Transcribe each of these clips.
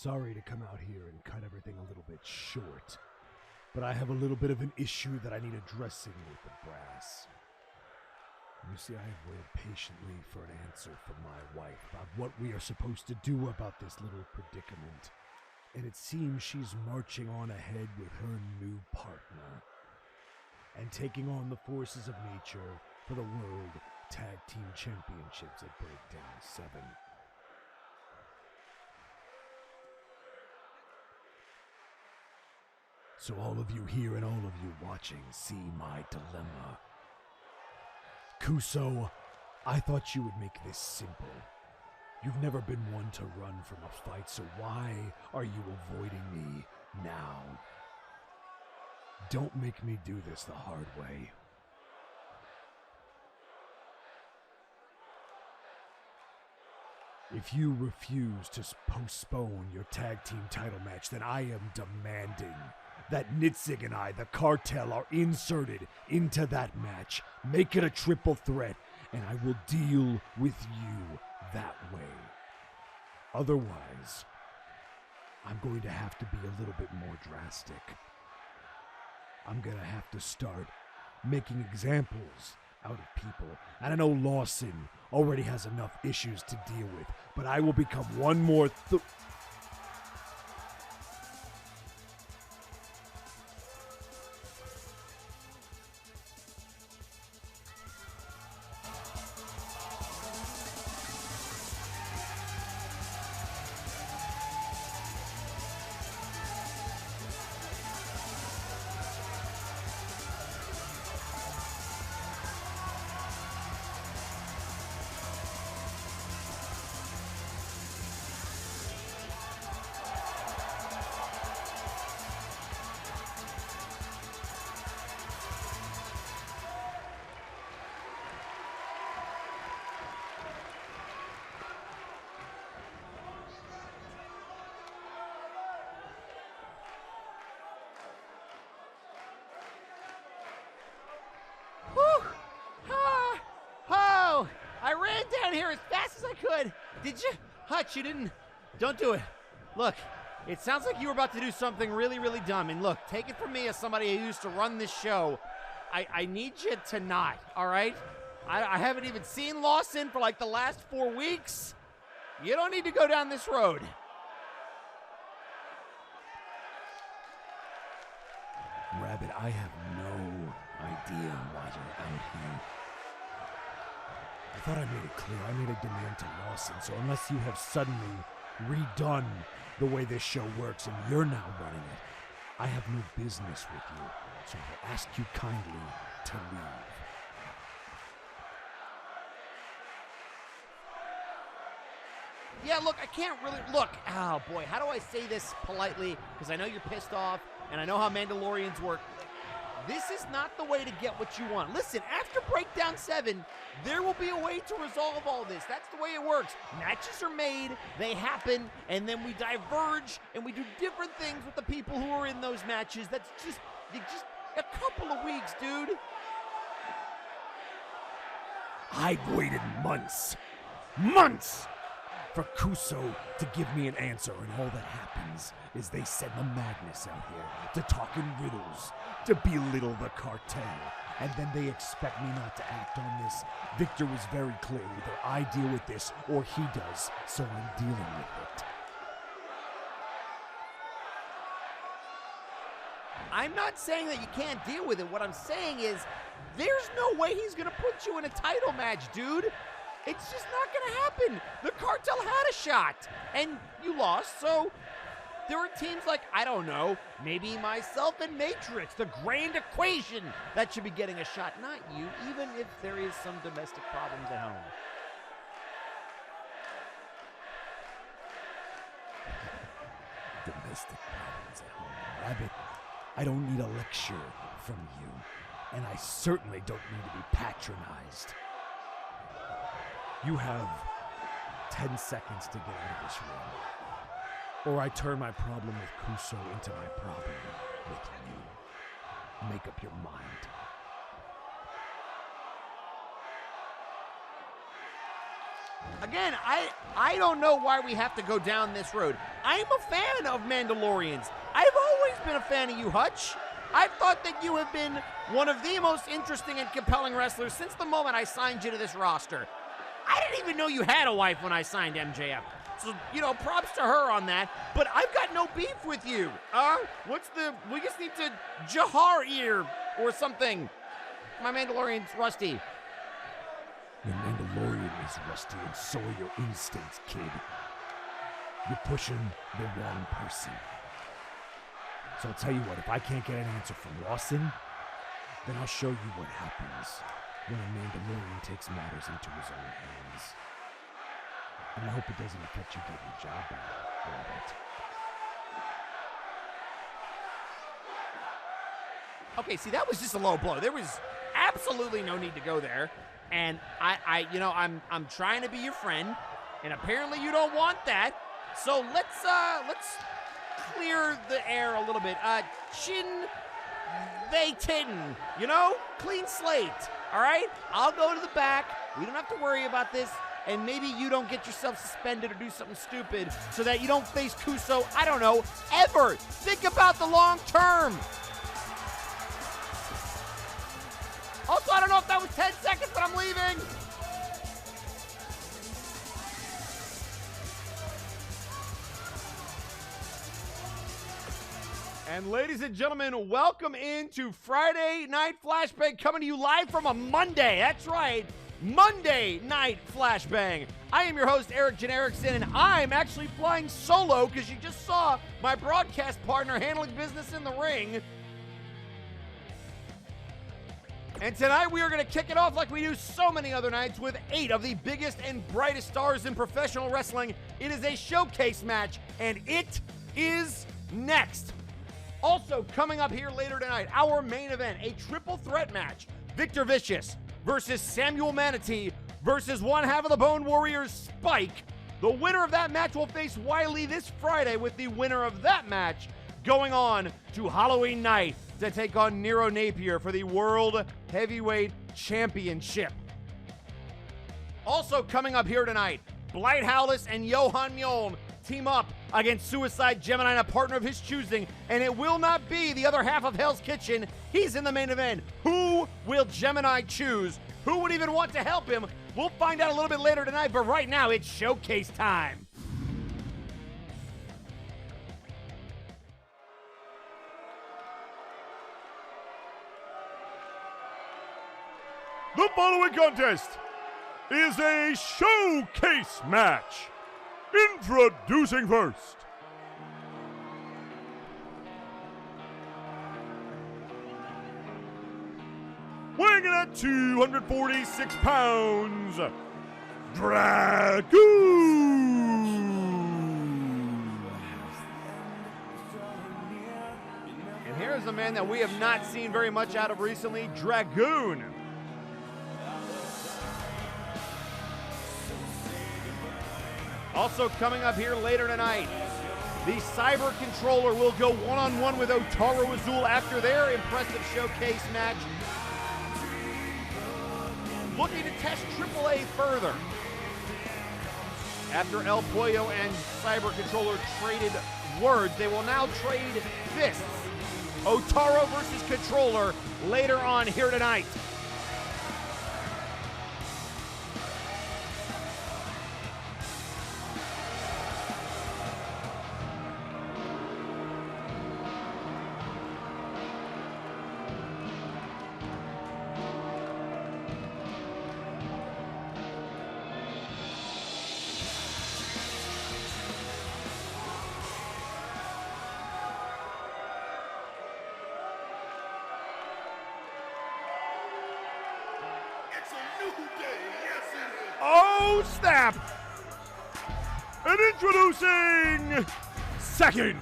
Sorry to come out here and cut everything a little bit short, but I have a little bit of an issue that I need addressing with the brass. You see, I have waited patiently for an answer from my wife about what we are supposed to do about this little predicament, and it seems she's marching on ahead with her new partner and taking on the forces of nature for the World Tag Team Championships at Breakdown 7. So all of you here and all of you watching see my dilemma. Cuso, I thought you would make this simple. You've never been one to run from a fight, so why are you avoiding me now? Don't make me do this the hard way. If you refuse to postpone your tag team title match, then I am demanding that Nitzig and I, the cartel, are inserted into that match. Make it a triple threat, and I will deal with you that way. Otherwise, I'm going to have to be a little bit more drastic. I'm going to have to start making examples out of people. And I know Lawson already has enough issues to deal with, but I will become one more I ran down here as fast as I could. Did you? Hutch, you didn't. Don't do it. Look, it sounds like you were about to do something really, really dumb. And look, take it from me as somebody who used to run this show. I need you to not, all right? I haven't even seen Lawson for like the last 4 weeks. You don't need to go down this road. Rabbit, I have no idea why you're out here. I thought I made it clear. I made a demand to Lawson, so unless you have suddenly redone the way this show works and you're now running it, I have no business with you, so I will ask you kindly to leave. Yeah, look, I can't really, look, oh boy, how do I say this politely? Because I know you're pissed off, and I know how Mandalorians work. This is not the way to get what you want. Listen, after Breakdown 7, there will be a way to resolve all this. That's the way it works. Matches are made, they happen, and then we diverge, and we do different things with the people who are in those matches. That's just a couple of weeks, dude. I've waited months for Cuso to give me an answer, and all that happens is they send the madness out here to talk in riddles, to belittle the cartel, and then they expect me not to act on this. Victor was very clear, either I deal with this or he does, so I'm dealing with it. I'm not saying that you can't deal with it. What I'm saying is there's no way he's going to put you in a title match, dude. It's just not going to happen. The cartel had a shot, and you lost, so there are teams like, I don't know, maybe myself and Matrix, the grand equation, that should be getting a shot, not you, even if there is some domestic problems at home. Domestic problems at home. Rabbit, I don't need a lecture from you, and I certainly don't need to be patronized. You have 10 seconds to get out of this room, or I turn my problem with Cuso into my problem with you. Make up your mind. Again, I don't know why we have to go down this road. I'm a fan of Mandalorians. I've always been a fan of you, Huch. I've thought that you have been one of the most interesting and compelling wrestlers since the moment I signed you to this roster. I didn't even know you had a wife when I signed MJF. So, props to her on that. But I've got no beef with you. We just need to Jahar ear or something. My Mandalorian's rusty. Your Mandalorian is rusty, and so are your instincts, kid. You're pushing the wrong person. So I'll tell you what, if I can't get an answer from Lawson, then I'll show you what happens when a Mandalorian takes matters into his own hands. And I hope it doesn't affect you getting your job back, Robert. Okay, see, that was just a low blow. There was absolutely no need to go there. And I'm trying to be your friend, and apparently you don't want that. So let's clear the air a little bit. Clean slate. All right, I'll go to the back. We don't have to worry about this, and maybe you don't get yourself suspended or do something stupid so that you don't face Cuso. I don't know, ever. Think about the long term. Also, I don't know if that was 10 seconds, but I'm leaving. And ladies and gentlemen, welcome into Friday Night Flashbang, coming to you live from a Monday. That's right, Monday Night Flashbang. I am your host, Eric Genericson, and I'm actually flying solo because you just saw my broadcast partner handling business in the ring. And tonight we are going to kick it off like we do so many other nights with 8 of the biggest and brightest stars in professional wrestling. It is a showcase match, and it is next. Also coming up here later tonight, our main event, a triple threat match. Victor Vicious versus Samuel Manatee versus one half of the Bone Warriors, Spike. The winner of that match will face Wiley this Friday, with the winner of that match going on to Halloween night to take on Nero Napier for the World Heavyweight Championship. Also coming up here tonight, Blight, Howlis, and Johan Mjoln team up against Suicide Gemini, a partner of his choosing, and it will not be the other half of Hell's Kitchen. He's in the main event. Who will Gemini choose? Who would even want to help him? We'll find out a little bit later tonight, but right now it's showcase time. The following contest is a showcase match. Introducing first, weighing in at 246 pounds, Dragoon. And here's a man that we have not seen very much out of recently, Dragoon. Also coming up here later tonight, the Cyber Controller will go one-on-one with Tauro Azul after their impressive showcase match. Looking to test AAA further. After El Pollo and Cyber Controller traded words, they will now trade fists. Otaro versus Controller later on here tonight. Oh, snap! And introducing second,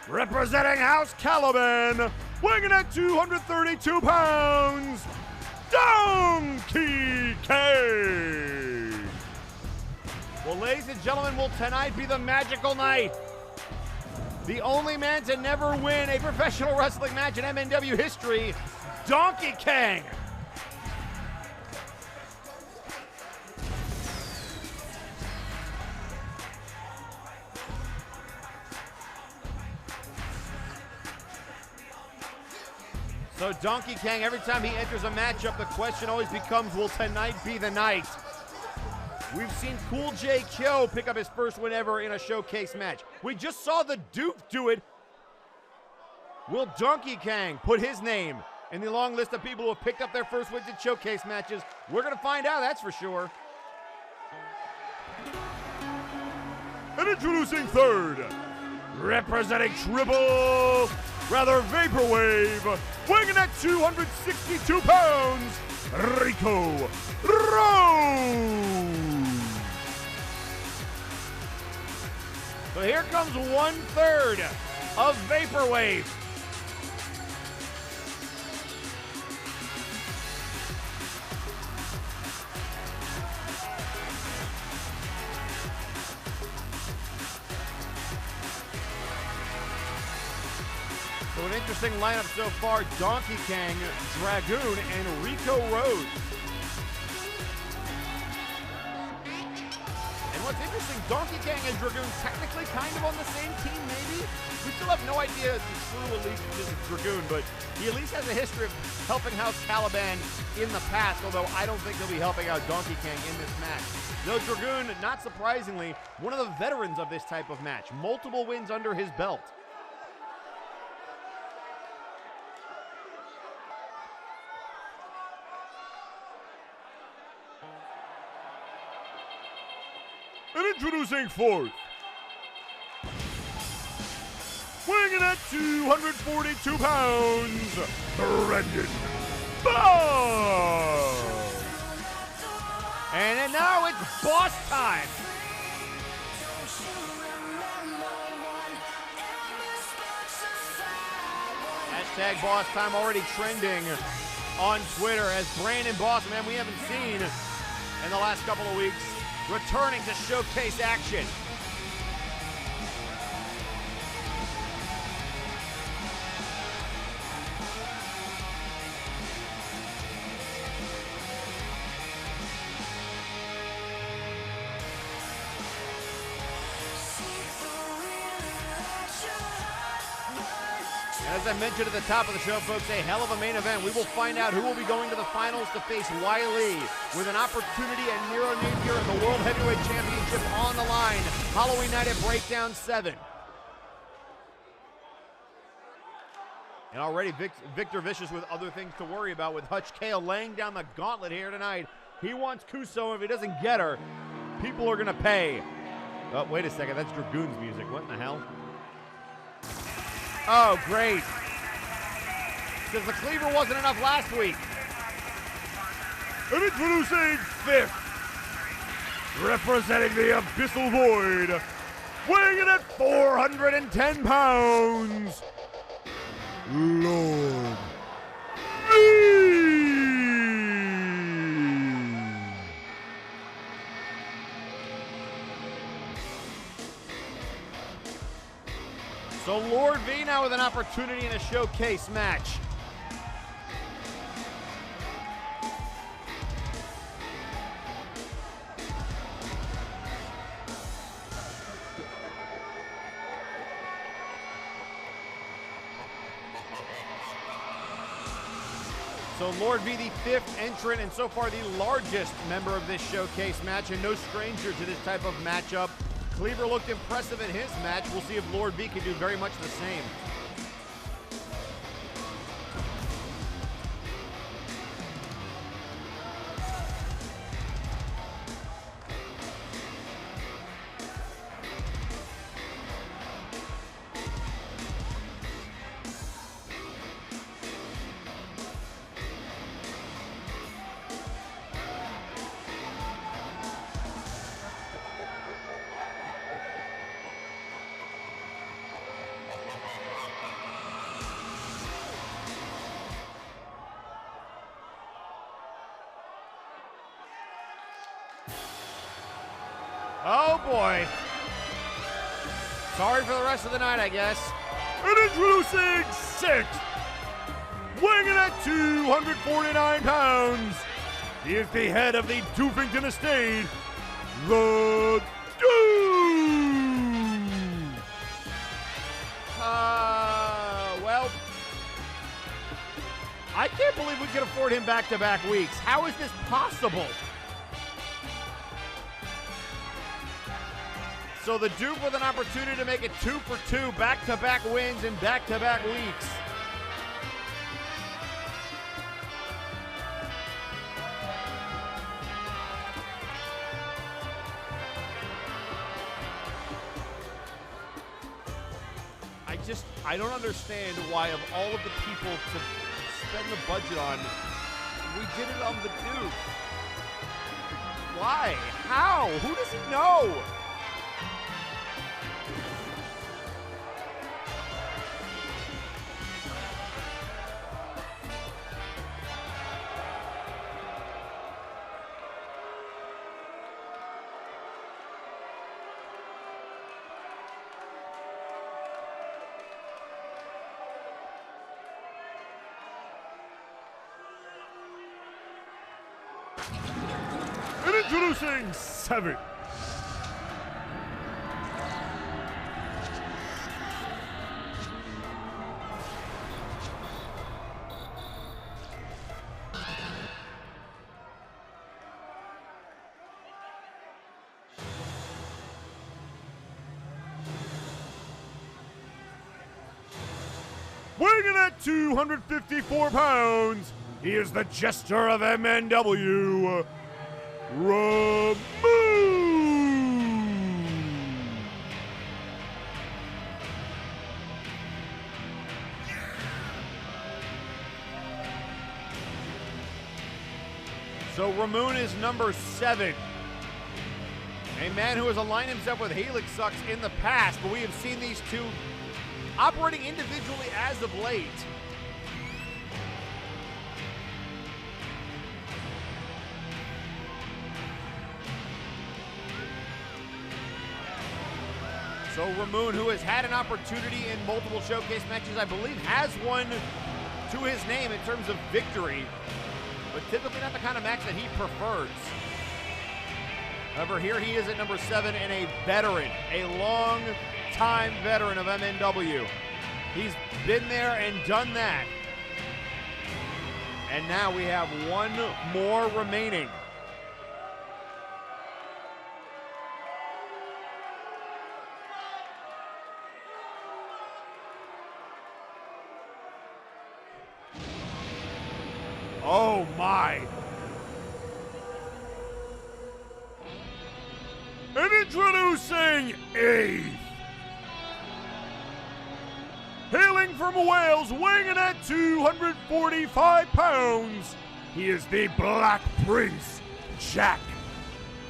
representing House Caliban, weighing at 232 pounds, Donky Kang. Well, ladies and gentlemen, will tonight be the magical night? The only man to never win a professional wrestling match in MNW history, Donky Kang. So Donky Kang, every time he enters a matchup, the question always becomes, will tonight be the night? We've seen Cool J Kyo pick up his first win ever in a showcase match. We just saw the Doof do it. Will Donky Kang put his name in the long list of people who have picked up their first wins in showcase matches? We're going to find out, that's for sure. And introducing third, representing Vaporwave, weighing in at 262 pounds, Rico Rose. So here comes 1/3 of Vaporwave. So an interesting lineup so far: Donky Kang, Dragoon, and Rico Rose. And what's interesting, Donky Kang and Dragoon technically kind of on the same team, maybe? We still have no idea the true allegiance of Dragoon, but he at least has a history of helping out Caliban in the past, although I don't think he'll be helping out Donky Kang in this match. Though Dragoon, not surprisingly, one of the veterans of this type of match. Multiple wins under his belt. And introducing fourth, weighing in at 242 pounds, Brendan Boss. And then now it's boss time. Hashtag boss time already trending on Twitter as Brandon Boss, man, we haven't seen in the last couple of weeks, returning to showcase action. As I mentioned at the top of the show, folks, a hell of a main event. We will find out who will be going to the finals to face Wiley with an opportunity at Nero Napier in the World Heavyweight Championship on the line. Halloween night at Breakdown 7. And already Victor Vicious with other things to worry about, with Huch Kale laying down the gauntlet here tonight. He wants Cuso. If he doesn't get her, people are going to pay. Oh, wait a second. That's Dragoon's music. What in the hell? Oh, great. Because the cleaver wasn't enough last week. And introducing fifth, representing the Abyssal Void, weighing in at 410 pounds, Lord V. So Lord V now with an opportunity in a showcase match. So Lord V, the fifth entrant and so far the largest member of this showcase match, and no stranger to this type of matchup. Cleaver looked impressive in his match. We'll see if Lord V can do very much the same. Oh boy. Sorry for the rest of the night, I guess. And introducing sixth, weighing in at 249 pounds, he is the head of the Doofington Estate, the Doof. Well, can't believe we can afford him back-to-back weeks. How is this possible? So the Doof with an opportunity to make it 2 for 2, back-to-back wins in back-to-back weeks. I don't understand why of all of the people to spend the budget on, we did it on the Doof. Why? How? Who does he know? Introducing 7. Weighing in at 254 pounds, he is the Jester of MNW, Ramund! So Ramund is number 7. A man who has aligned himself with Helix Sucks in the past, but we have seen these two operating individually as of late. So Ramund, who has had an opportunity in multiple showcase matches, I believe has one to his name in terms of victory, but typically not the kind of match that he prefers. However, here he is at number 7 and a veteran, a long-time veteran of MNW. He's been there and done that. And now we have one more remaining. Oh my! And introducing 8th. Hailing from Wales, weighing in at 245 pounds, he is the Black Prince, Jack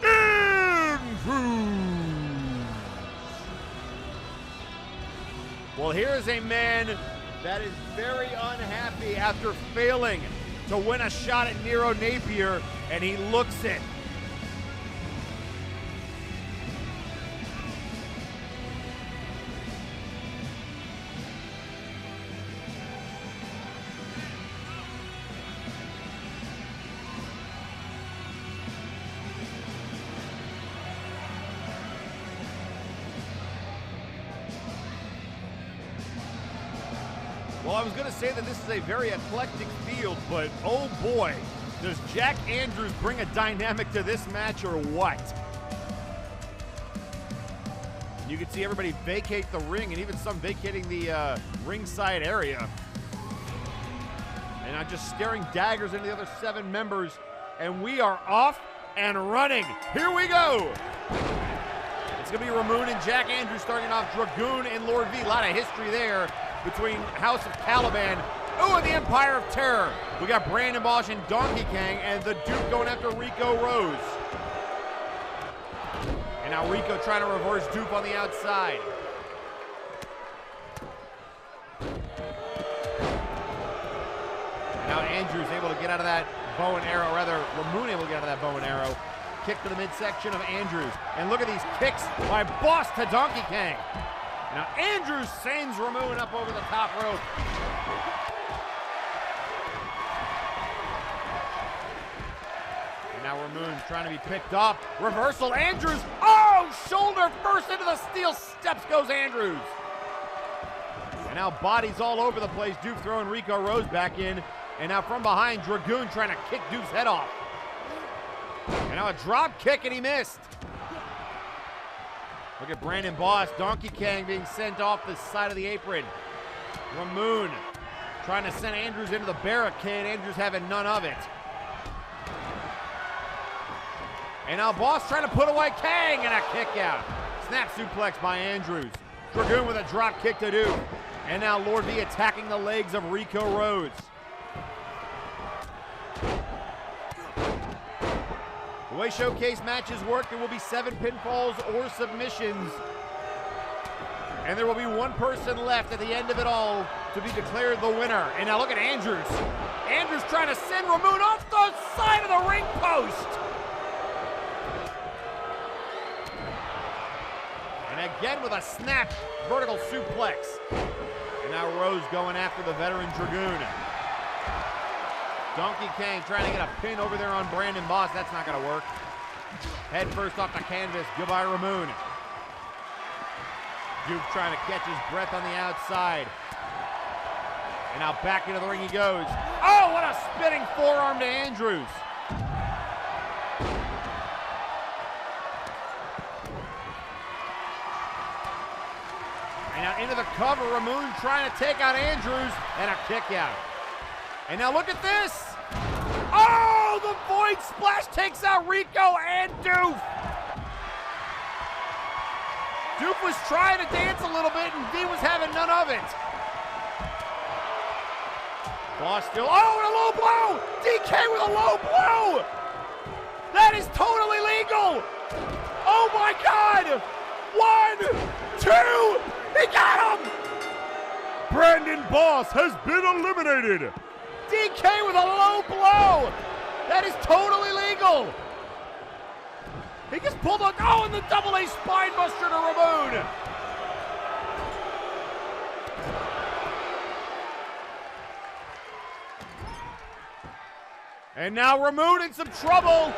Andrews. Well, here is a man that is very unhappy after failing to win a shot at Nero Napier, and he looks it. Well, I was going to say that this is a very eclectic field, but oh boy, does Jack Andrews bring a dynamic to this match or what? You can see everybody vacate the ring, and even some vacating the ringside area. And I'm just staring daggers into the other 7 members, and we are off and running. Here we go. It's going to be Ramund and Jack Andrews starting off. Dragoon and Lord V. A lot of history there between House of Caliban, and the Empire of Terror. We got Brandon Bosch and Donky Kang, and the Duke going after Rico Rose. And now Rico trying to reverse Doof on the outside. And now Andrews able to get out of that bow and arrow, rather Ramund able to get out of that bow and arrow. Kick to the midsection of Andrews. And look at these kicks by Boss to Donky Kang. Now Andrews sends Ramund up over the top rope. And now Ramund trying to be picked up. Reversal, Andrews. Oh, shoulder first into the steel steps goes Andrews. And now bodies all over the place. Doof throwing Rico Rose back in. And now from behind, Dragoon trying to kick Doof's head off. And now a drop kick, and he missed. Look at Brandon Boss, Donkey Kang being sent off the side of the apron. Ramund trying to send Andrews into the barricade. Andrews having none of it. And now Boss trying to put away Kang, and a kick out. Snap suplex by Andrews. Dragoon with a drop kick to Doof. And now Lord V attacking the legs of Rico Rhodes. The way showcase matches work, there will be 7 pinfalls or submissions. And there will be one person left at the end of it all to be declared the winner. And now look at Andrews. Andrews trying to send Ramund off the side of the ring post. And again with a snap vertical suplex. And now Rose going after the veteran Dragoon. Donkey Kang trying to get a pin over there on Brandon Boss. That's not going to work. Head first off the canvas. Goodbye, Ramund. Duke trying to catch his breath on the outside. And now back into the ring he goes. Oh, what a spinning forearm to Andrews. And now into the cover, Ramund trying to take out Andrews, and a kick out. And now look at this. Oh, the Void Splash takes out Rico and Doof. Doof was trying to dance a little bit, and D was having none of it. Boss still, oh, and a low blow. DK with a low blow. That is totally legal. Oh my God. 1, 2, he got him. Brandon Boss has been eliminated. DK with a low blow. That is totally legal. He just pulled on, oh, and the double A spine buster to Ramund. And now Ramund in some trouble.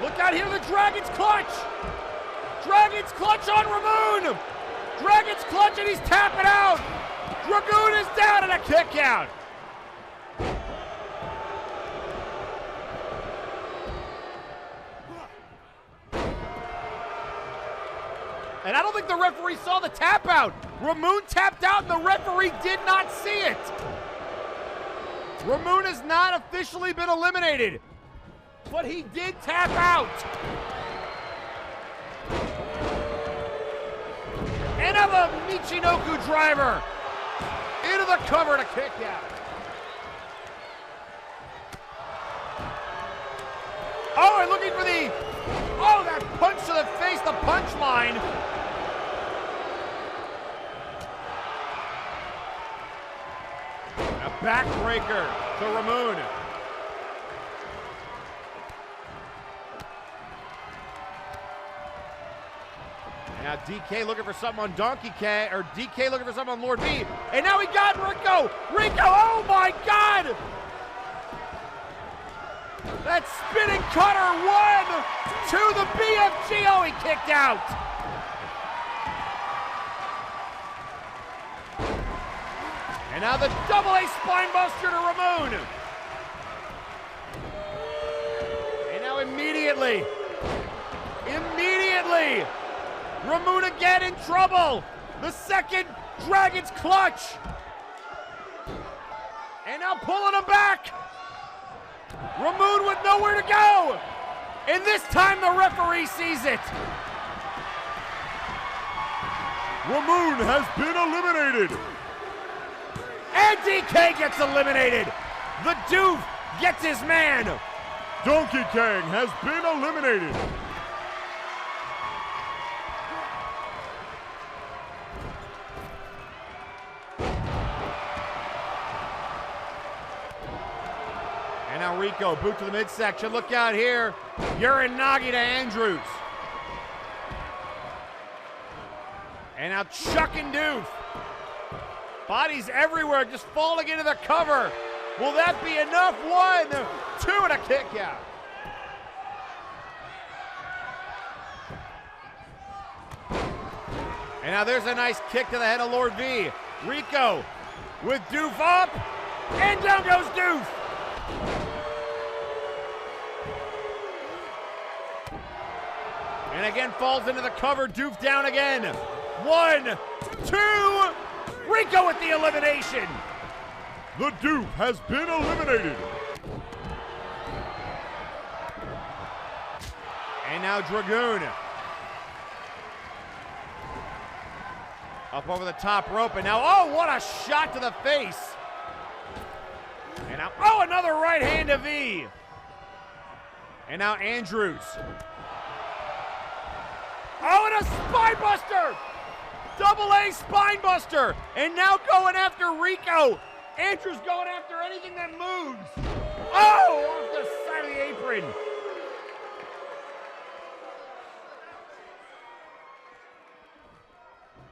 Look out here, the Dragon's Clutch. Dragon's Clutch on Ramund. Dragon's Clutch, and he's tapping out. Dragoon is down, and a kick out. And I don't think the referee saw the tap out. Ramund tapped out, and the referee did not see it. Ramund has not officially been eliminated, but he did tap out. Another Michinoku driver into the cover to kick out. Oh, and looking for the, oh, that punch to the face, the punchline. A backbreaker to Ramund. Now DK looking for something on Donkey Kang, or DK looking for something on Lord V. And now he got Rico. Rico, oh my God. That spinning cutter, 1, 2, the BFG, oh, he kicked out. And now the double A spine buster to Ramund. And now immediately, Ramund again in trouble. The second Dragon's Clutch. And now pulling him back. Ramund with nowhere to go. And this time the referee sees it. Ramund has been eliminated. And DK gets eliminated. The Doof gets his man. Donkey Kang has been eliminated. And now Rico, boot to the midsection. Look out here. Uranagi to Andrews. And now chucking Doof. Bodies everywhere, just falling into the cover. Will that be enough? 1, 2, and a kick out. And now there's a nice kick to the head of Lord V. Rico with Doof up, and down goes Doof. And again falls into the cover, Doof down again. 1, 2, Rico with the elimination. The Doof has been eliminated. And now Dragoon. Up over the top rope, and now, oh, what a shot to the face. And now, oh, another right hand to V. And now Andrews. Oh, and a spine buster. Double A spine buster. And now going after Rico. Andrews going after anything that moves. Oh, off the side of the apron.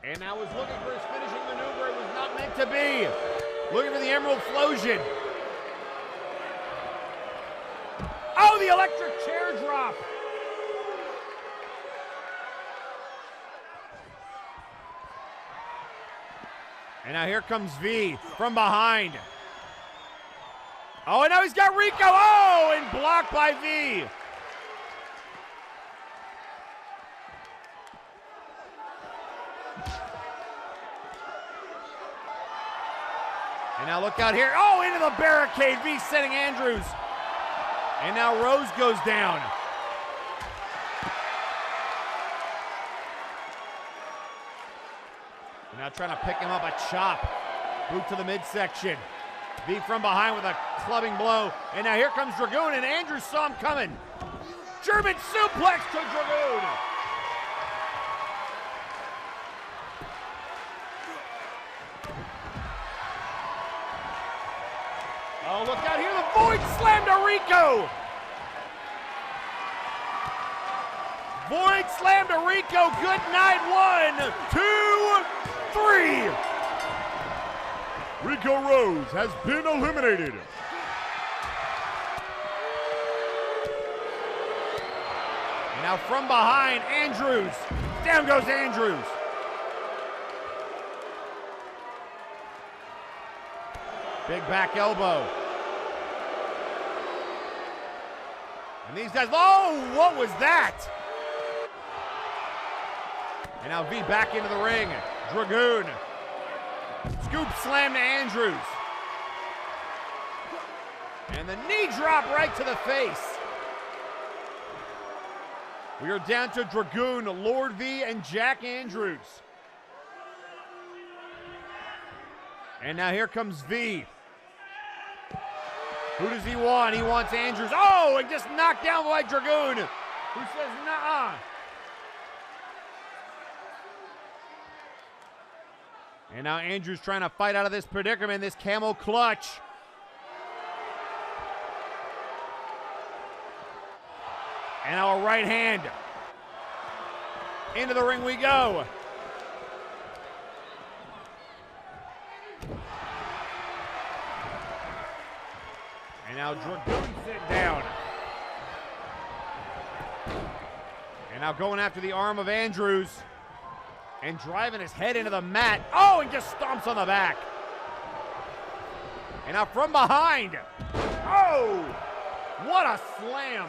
And now was looking for his finishing maneuver. It was not meant to be. Looking for the Emerald Flosion. Oh, the electric chair drop. And now here comes V from behind. Oh, and now he's got Rico. Oh, and blocked by V. And now look out here. Oh, into the barricade. V sending Andrews. And now Rose goes down. And now trying to pick him up a chop. Boot to the midsection. V from behind with a clubbing blow. And now here comes Dragoon, and Andrews saw him coming. German suplex to Dragoon. Oh, look out here, the Void Slam to Rico! Void Slam to Rico, good night, 1, 2, 3! Rico Rose has been eliminated. And now from behind, Andrews. Down goes Andrews. Big back elbow. And these guys, oh, what was that? And now V back into the ring. Dragoon. Scoop slam to Andrews. And the knee drop right to the face. We are down to Dragoon, Lord V, and Jack Andrews. And now here comes V. Who does he want? He wants Andrews. Oh, and just knocked down by Dragoon, who says, nah. And now Andrews trying to fight out of this predicament, this camel clutch. And now a right hand. Into the ring we go. And now Dragoon sitting down. And now going after the arm of Andrews. And driving his head into the mat. Oh, and just stomps on the back. And now from behind. Oh, what a slam.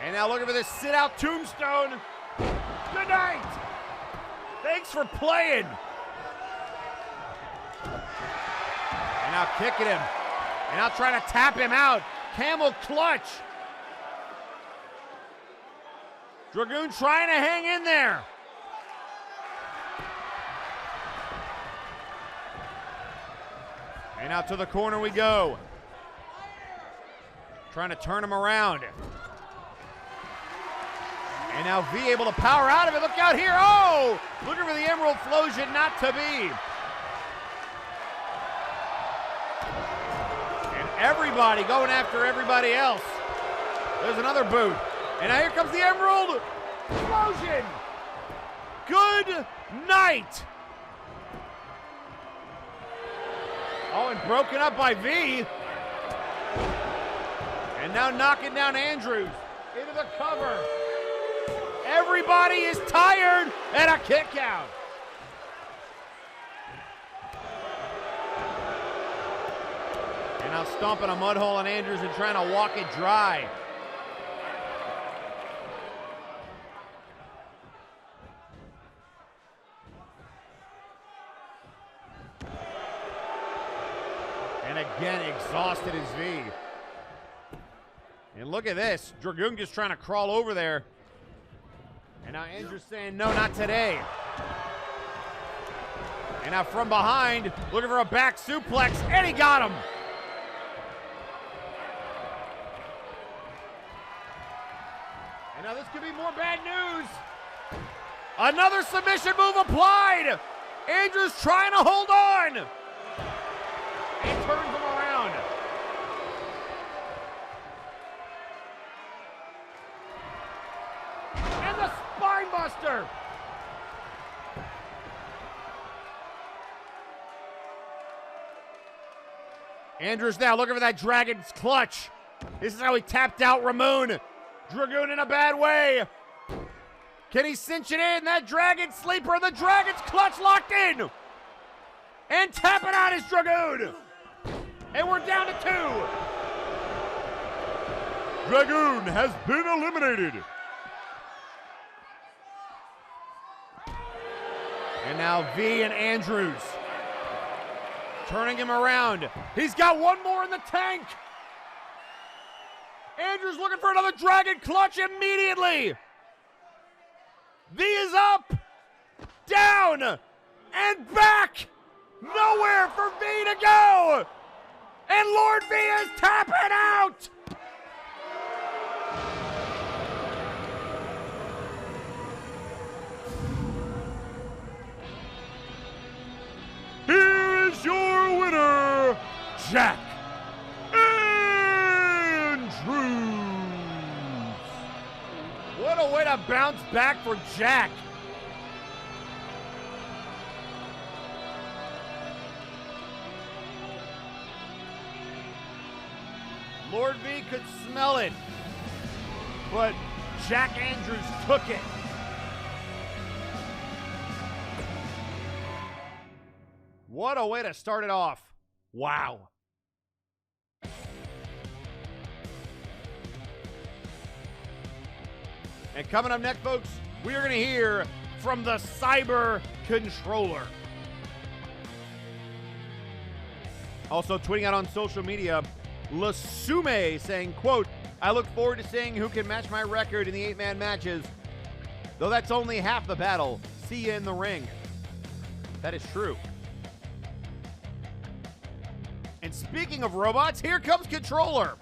And now looking for this sit-out tombstone. Good night. Thanks for playing. And now kicking him. And now trying to tap him out. Camel clutch. Dragoon trying to hang in there. And out to the corner we go. Trying to turn him around. And now V able to power out of it. Look out here. Oh! Looking for the Emerald Flosion, not to be. And everybody going after everybody else. There's another boot. And now here comes the Emerald Flosion. Good night. Oh, and broken up by V. And now knocking down Andrews into the cover. Everybody is tired, and a kick out. And now stomping a mud hole on Andrews and trying to walk it dry. And again, exhausted as V. And look at this. Dragoon just trying to crawl over there. And now Andrews saying, no, not today. And now from behind, looking for a back suplex, and he got him. And now this could be more bad news. Another submission move applied. Andrews trying to hold on. And turns him around. And the spine buster. Andrews now looking for that Dragon's clutch. This is how he tapped out Ramund. Dragoon in a bad way. Can he cinch it in? That Dragon sleeper, the Dragon's clutch locked in. And tapping out is Dragoon. And we're down to 2. Dragoon has been eliminated. And now V and Andrews turning him around. He's got one more in the tank. Andrews looking for another Dragon clutch immediately. V is up, down, and back. Nowhere for V to go. And Lord V is tapping out. Here is your winner, Jack Andrews. What a way to bounce back for Jack. Lord V could smell it, but Jack Andrews took it. What a way to start it off. Wow. And coming up next, folks, we are going to hear from the Cyber Controller. Also tweeting out on social media, Lasume saying, quote, I look forward to seeing who can match my record in the 8-man matches. Though that's only half the battle. See you in the ring. That is true. And speaking of robots, here comes Controller.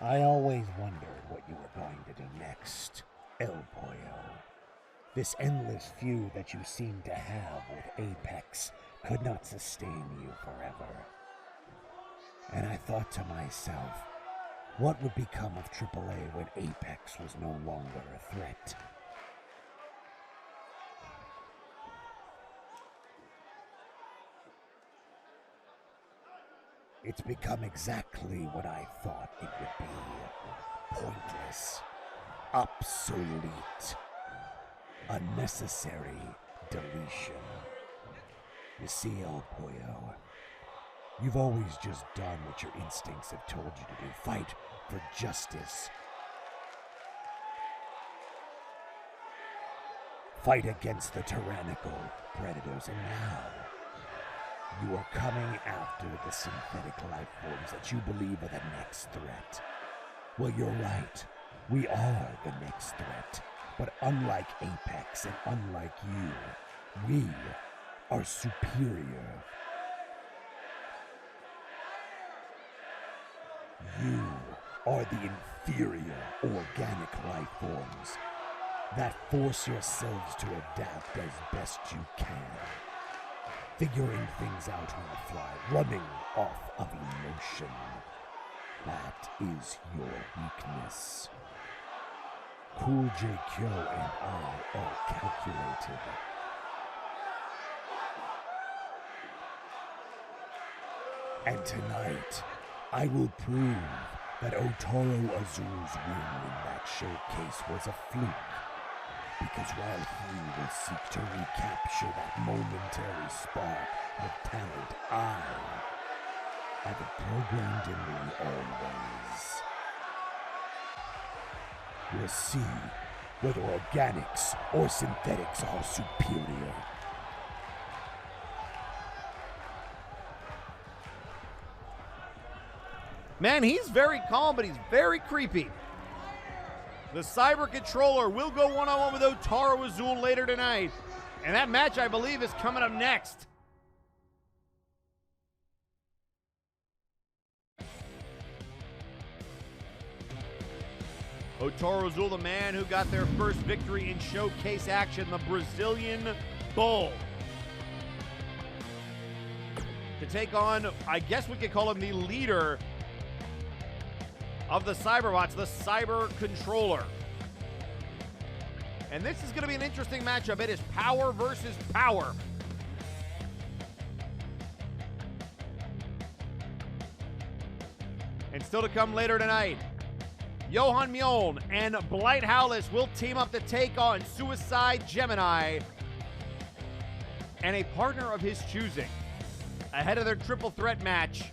I always wondered what you were going to do next, El Pollo. This endless feud that you seem to have with Apex could not sustain you forever. And I thought to myself, what would become of AAA when Apex was no longer a threat? It's become exactly what I thought it would be. Pointless. Obsolete. Unnecessary deletion. You see, El Pollo, you've always just done what your instincts have told you to do. Fight for justice. Fight against the tyrannical predators, and now you are coming after the synthetic life forms that you believe are the next threat. Well, you're right. We are the next threat. But unlike Apex and unlike you, we are superior. You are the inferior organic life forms. that force yourselves to adapt as best you can, figuring things out on the fly, running off of emotion. That is your weakness. Cool J. Kyo and I are calculated. And tonight, I will prove that Tauro Azul's win in that showcase was a fluke. Because while he will seek to recapture that momentary spark of talent, I have it programmed in me always. We'll see whether organics or synthetics are superior. Man, he's very calm, but he's very creepy. The Cyber Controller will go one-on-one with Tauro Azul later tonight. And that match, I believe, is coming up next. Tauro Azul, the man who got their first victory in showcase action, the Brazilian Bull. To take on, I guess we could call him the leader of the Cyberbots, the Cyber Controller. And this is going to be an interesting matchup. It is power versus power. And still to come later tonight, Johan Mjoln and Blight Howlis will team up to take on Suicide Gemini and a partner of his choosing. Ahead of their triple threat match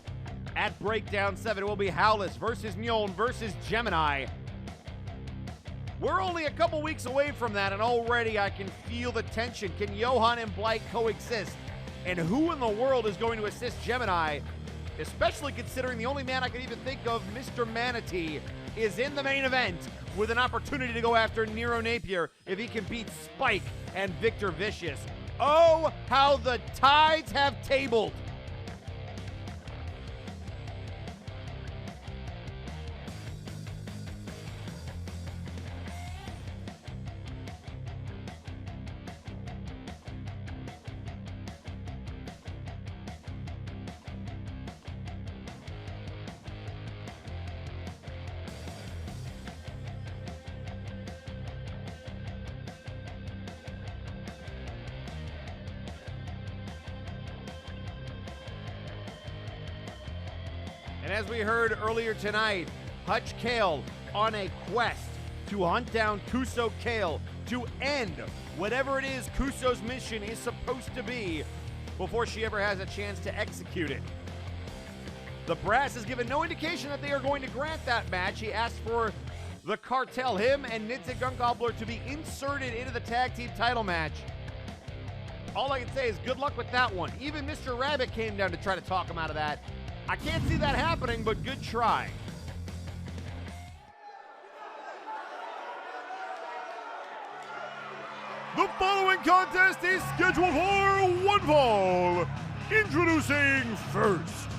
at Breakdown 7, it will be Howlis versus Mjoln versus Gemini. We're only a couple weeks away from that, and already I can feel the tension. Can Johan and Blight coexist? And who in the world is going to assist Gemini? Especially considering the only man I can even think of, Mr. Manatee, is in the main event with an opportunity to go after Nero Napier if he can beat Spike and Victor Vicious. Oh, how the tides have tabled. And as we heard earlier tonight, Huch Kale on a quest to hunt down Cuso Kale to end whatever it is Cuso's mission is supposed to be before she ever has a chance to execute it. The brass has given no indication that they are going to grant that match. He asked for the cartel, him and Nidze Gungobbler, to be inserted into the tag team title match. All I can say is good luck with that one. Even Mr. Rabbit came down to try to talk him out of that. I can't see that happening, but good try. The following contest is scheduled for one fall. Introducing first,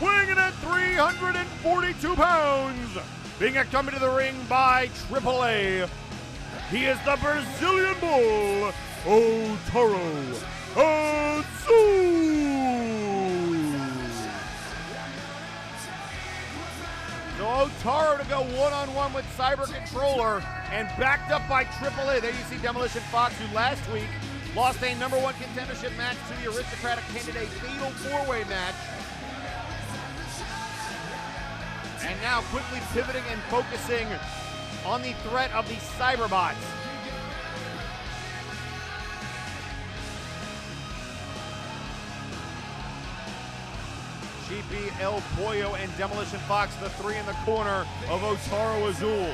weighing in at 342 pounds, being coming to the ring by AAA. He is the Brazilian Bull, Tauro Azul. So Tauro to go one-on-one with Cyber Controller and backed up by AAA. There you see Demolition Fox, who last week lost a number one contendership match to the Aristocratic Candidate Fatal 4-Way match. And now quickly pivoting and focusing on the threat of the Cyberbots. GP, El Pollo, and Demolition Fox, the three in the corner of Tauro Azul.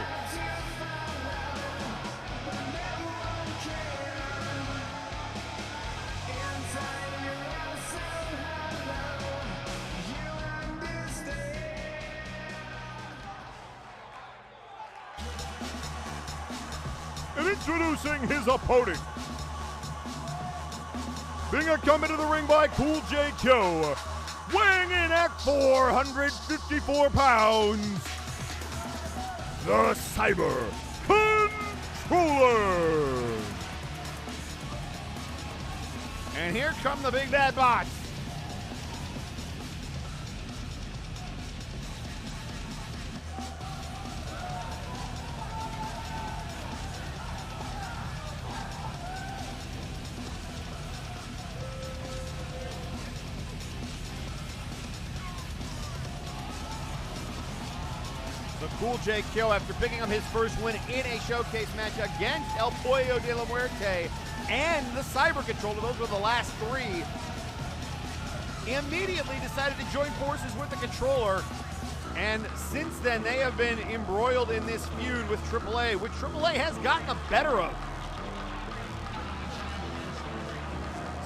And introducing his opponent, being come into the ring by Cool J. Kyo, weighing in at 454 pounds, the Cyber Controller. And here come the big bad bots. Cool J Kyo, after picking up his first win in a showcase match against El Pollo de la Muerte and the Cyber Controller, those were the last three, immediately decided to join forces with the Controller. And since then, they have been embroiled in this feud with AAA, which AAA has gotten the better of.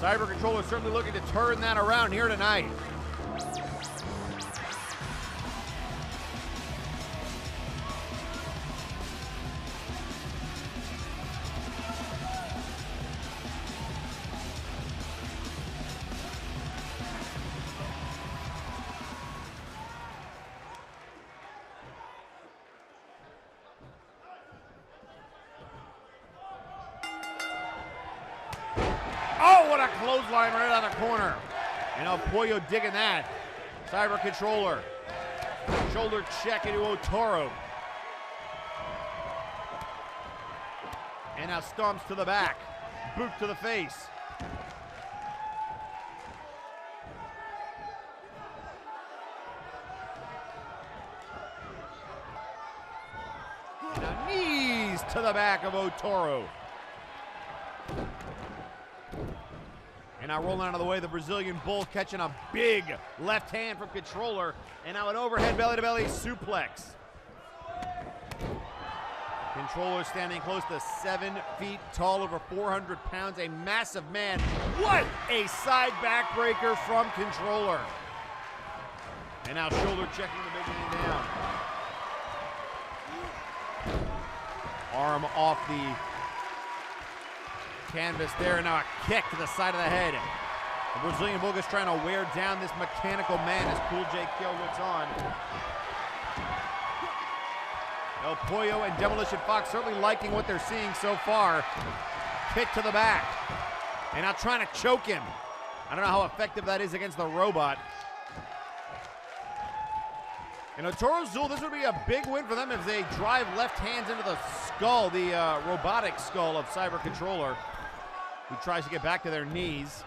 Cyber Controller certainly looking to turn that around here tonight. What a clothesline right out of the corner. And El Pollo digging that. Cyber Controller. Shoulder check into Tauro. And now stomps to the back. Boot to the face. And now knees to the back of Tauro. And now rolling out of the way, the Brazilian Bull catching a big left hand from Controller. And now an overhead belly-to-belly suplex. Controller standing close to 7 feet tall, over 400 pounds, a massive man. What a side backbreaker from Controller. And now shoulder checking the big man down. Arm off the canvas there, and now a kick to the side of the head. The Brazilian Bull is trying to wear down this mechanical man as Cool J Kyo looks on. El Pollo and Demolition Fox certainly liking what they're seeing so far. Kick to the back. And now trying to choke him. I don't know how effective that is against the robot. And Toro Azul, this would be a big win for them if they drive left hands into the skull, the robotic skull of Cyber Controller, who tries to get back to their knees.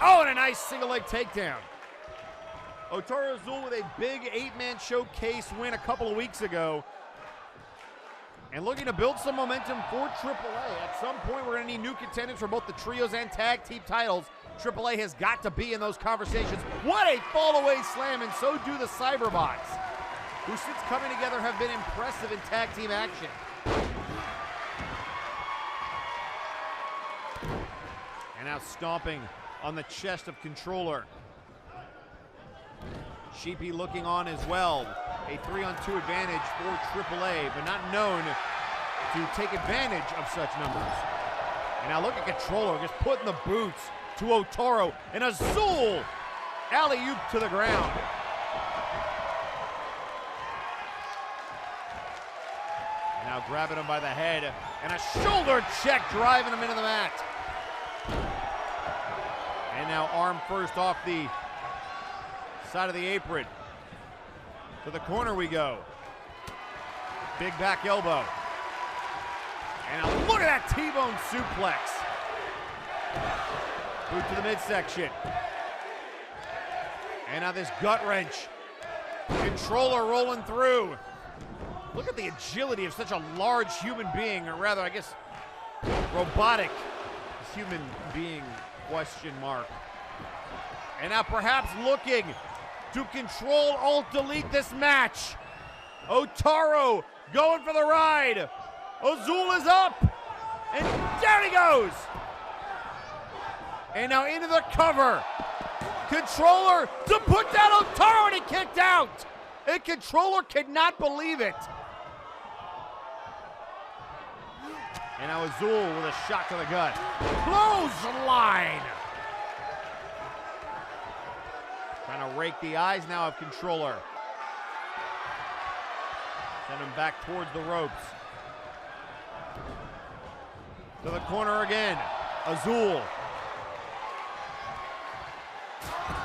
Oh, and a nice single leg takedown. Otoro Azul with a big 8-man showcase win a couple of weeks ago. And looking to build some momentum for AAA. At some point, we're going to need new contenders for both the trios and tag team titles. AAA has got to be in those conversations. What a fall-away slam, and so do the Cyberbots, who since coming together have been impressive in tag team action. And now stomping on the chest of Controller. Sheepy looking on as well. A 3-on-2 advantage for AAA, but not known to take advantage of such numbers. And now look at Controller just putting the boots to Otoro, and Azul alley-oop to the ground. And now grabbing him by the head, and a shoulder check driving him into the mat. And now arm first off the side of the apron. To the corner we go. Big back elbow. And now look at that T-bone suplex. Boot to the midsection. And now this gut wrench. Controller rolling through. Look at the agility of such a large human being, or rather, I guess, robotic human being, question mark. And now perhaps looking to control, alt, delete this match. Otaro going for the ride. Azul is up. And there he goes. And now into the cover. Controller to put down Otaro, and he kicked out. And Controller could not believe it. And now Azul with a shot to the gut. Clothesline. Trying to rake the eyes now of Controller. Send him back towards the ropes. To the corner again. Azul.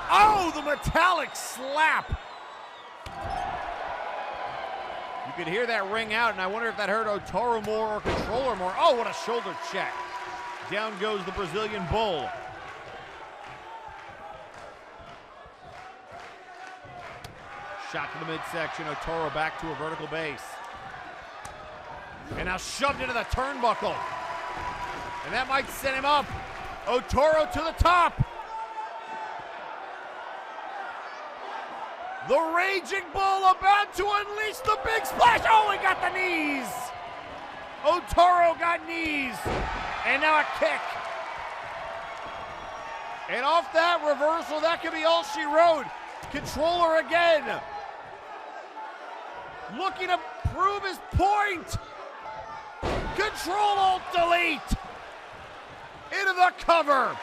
Oh, the metallic slap. You could hear that ring out, and I wonder if that hurt Tauro more or Controller more. Oh, what a shoulder check. Down goes the Brazilian Bull. Shot to the midsection. Tauro back to a vertical base. And now shoved into the turnbuckle. And that might set him up. Tauro to the top. The Raging Bull about to unleash the big splash. Oh, he got the knees. Tauro got knees. And now a kick. And off that reversal, that could be all she wrote. Controller again. Looking to prove his point. Control Alt Delete. Into the cover.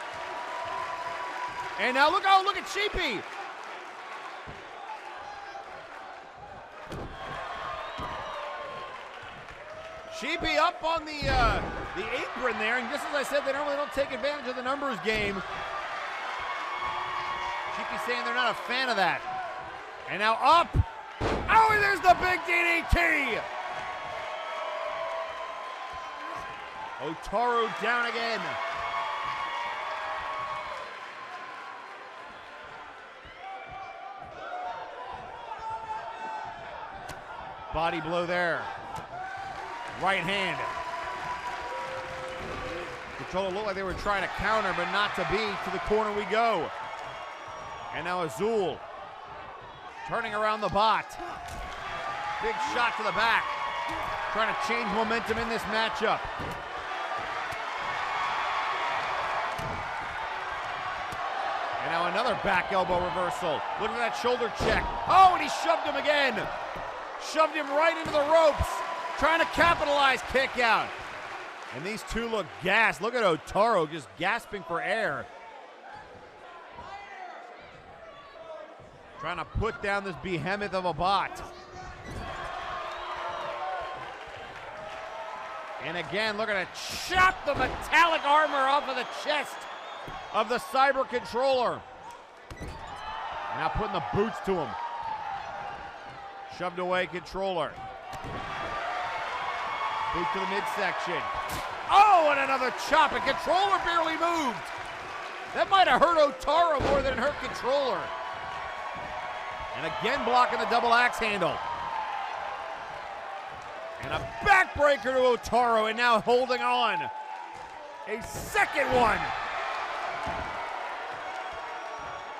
And now look at Sheepy. Sheepy up on the apron there, and just as I said, they normally don't take advantage of the numbers game. Sheepy saying they're not a fan of that. And now up. Oh, and there's the big DDT. Tauro down again. Body blow there. Right hand. Controller looked like they were trying to counter, but not to be. To the corner we go. And now Azul turning around the bot. Big shot to the back. Trying to change momentum in this matchup. And now another back elbow reversal. Look at that shoulder check. Oh, and he shoved him again. Shoved him right into the ropes. Trying to capitalize, kick out. And these two look gassed. Look at Tauro just gasping for air. Trying to put down this behemoth of a bot. And again, look at it. Chop the metallic armor off of the chest of the Cyber Controller. Now putting the boots to him. Shoved away Controller. Boot to the midsection. Oh, and another chop, and Controller barely moved. That might have hurt Tauro more than it hurt Controller. And again blocking the double axe handle. And a backbreaker to Tauro, and now holding on. A second one.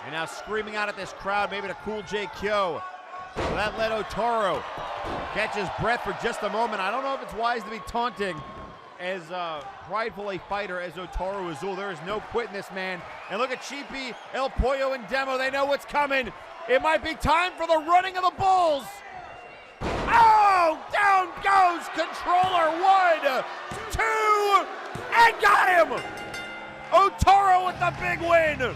And now screaming out at this crowd, maybe to Cool J Kyo. So that let Tauro catch his breath for just a moment. I don't know if it's wise to be taunting as prideful a fighter as Tauro Azul. There is no quitting this man. And look at Cheapy, El Pollo, and Demo. They know what's coming. It might be time for the running of the bulls. Oh, down goes Controller. 1, 2, and got him. Tauro with the big win.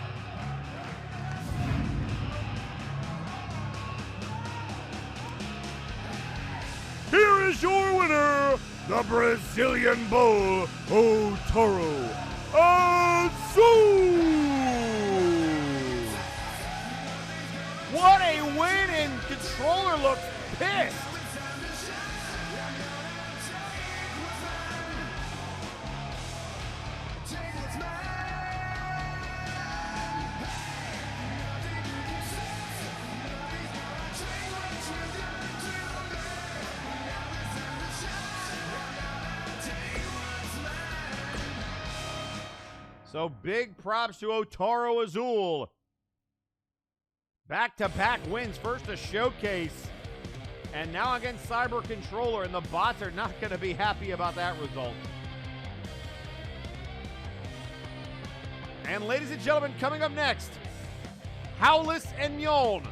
Here is your winner, the Brazilian Bull, Tauro Azul. What a win, and Controller looks pissed. So big props to Tauro Azul. Back-to-back wins, first a showcase, and now against Cyber Controller, and the bots are not going to be happy about that result. And ladies and gentlemen, coming up next, Howlis and Mjoln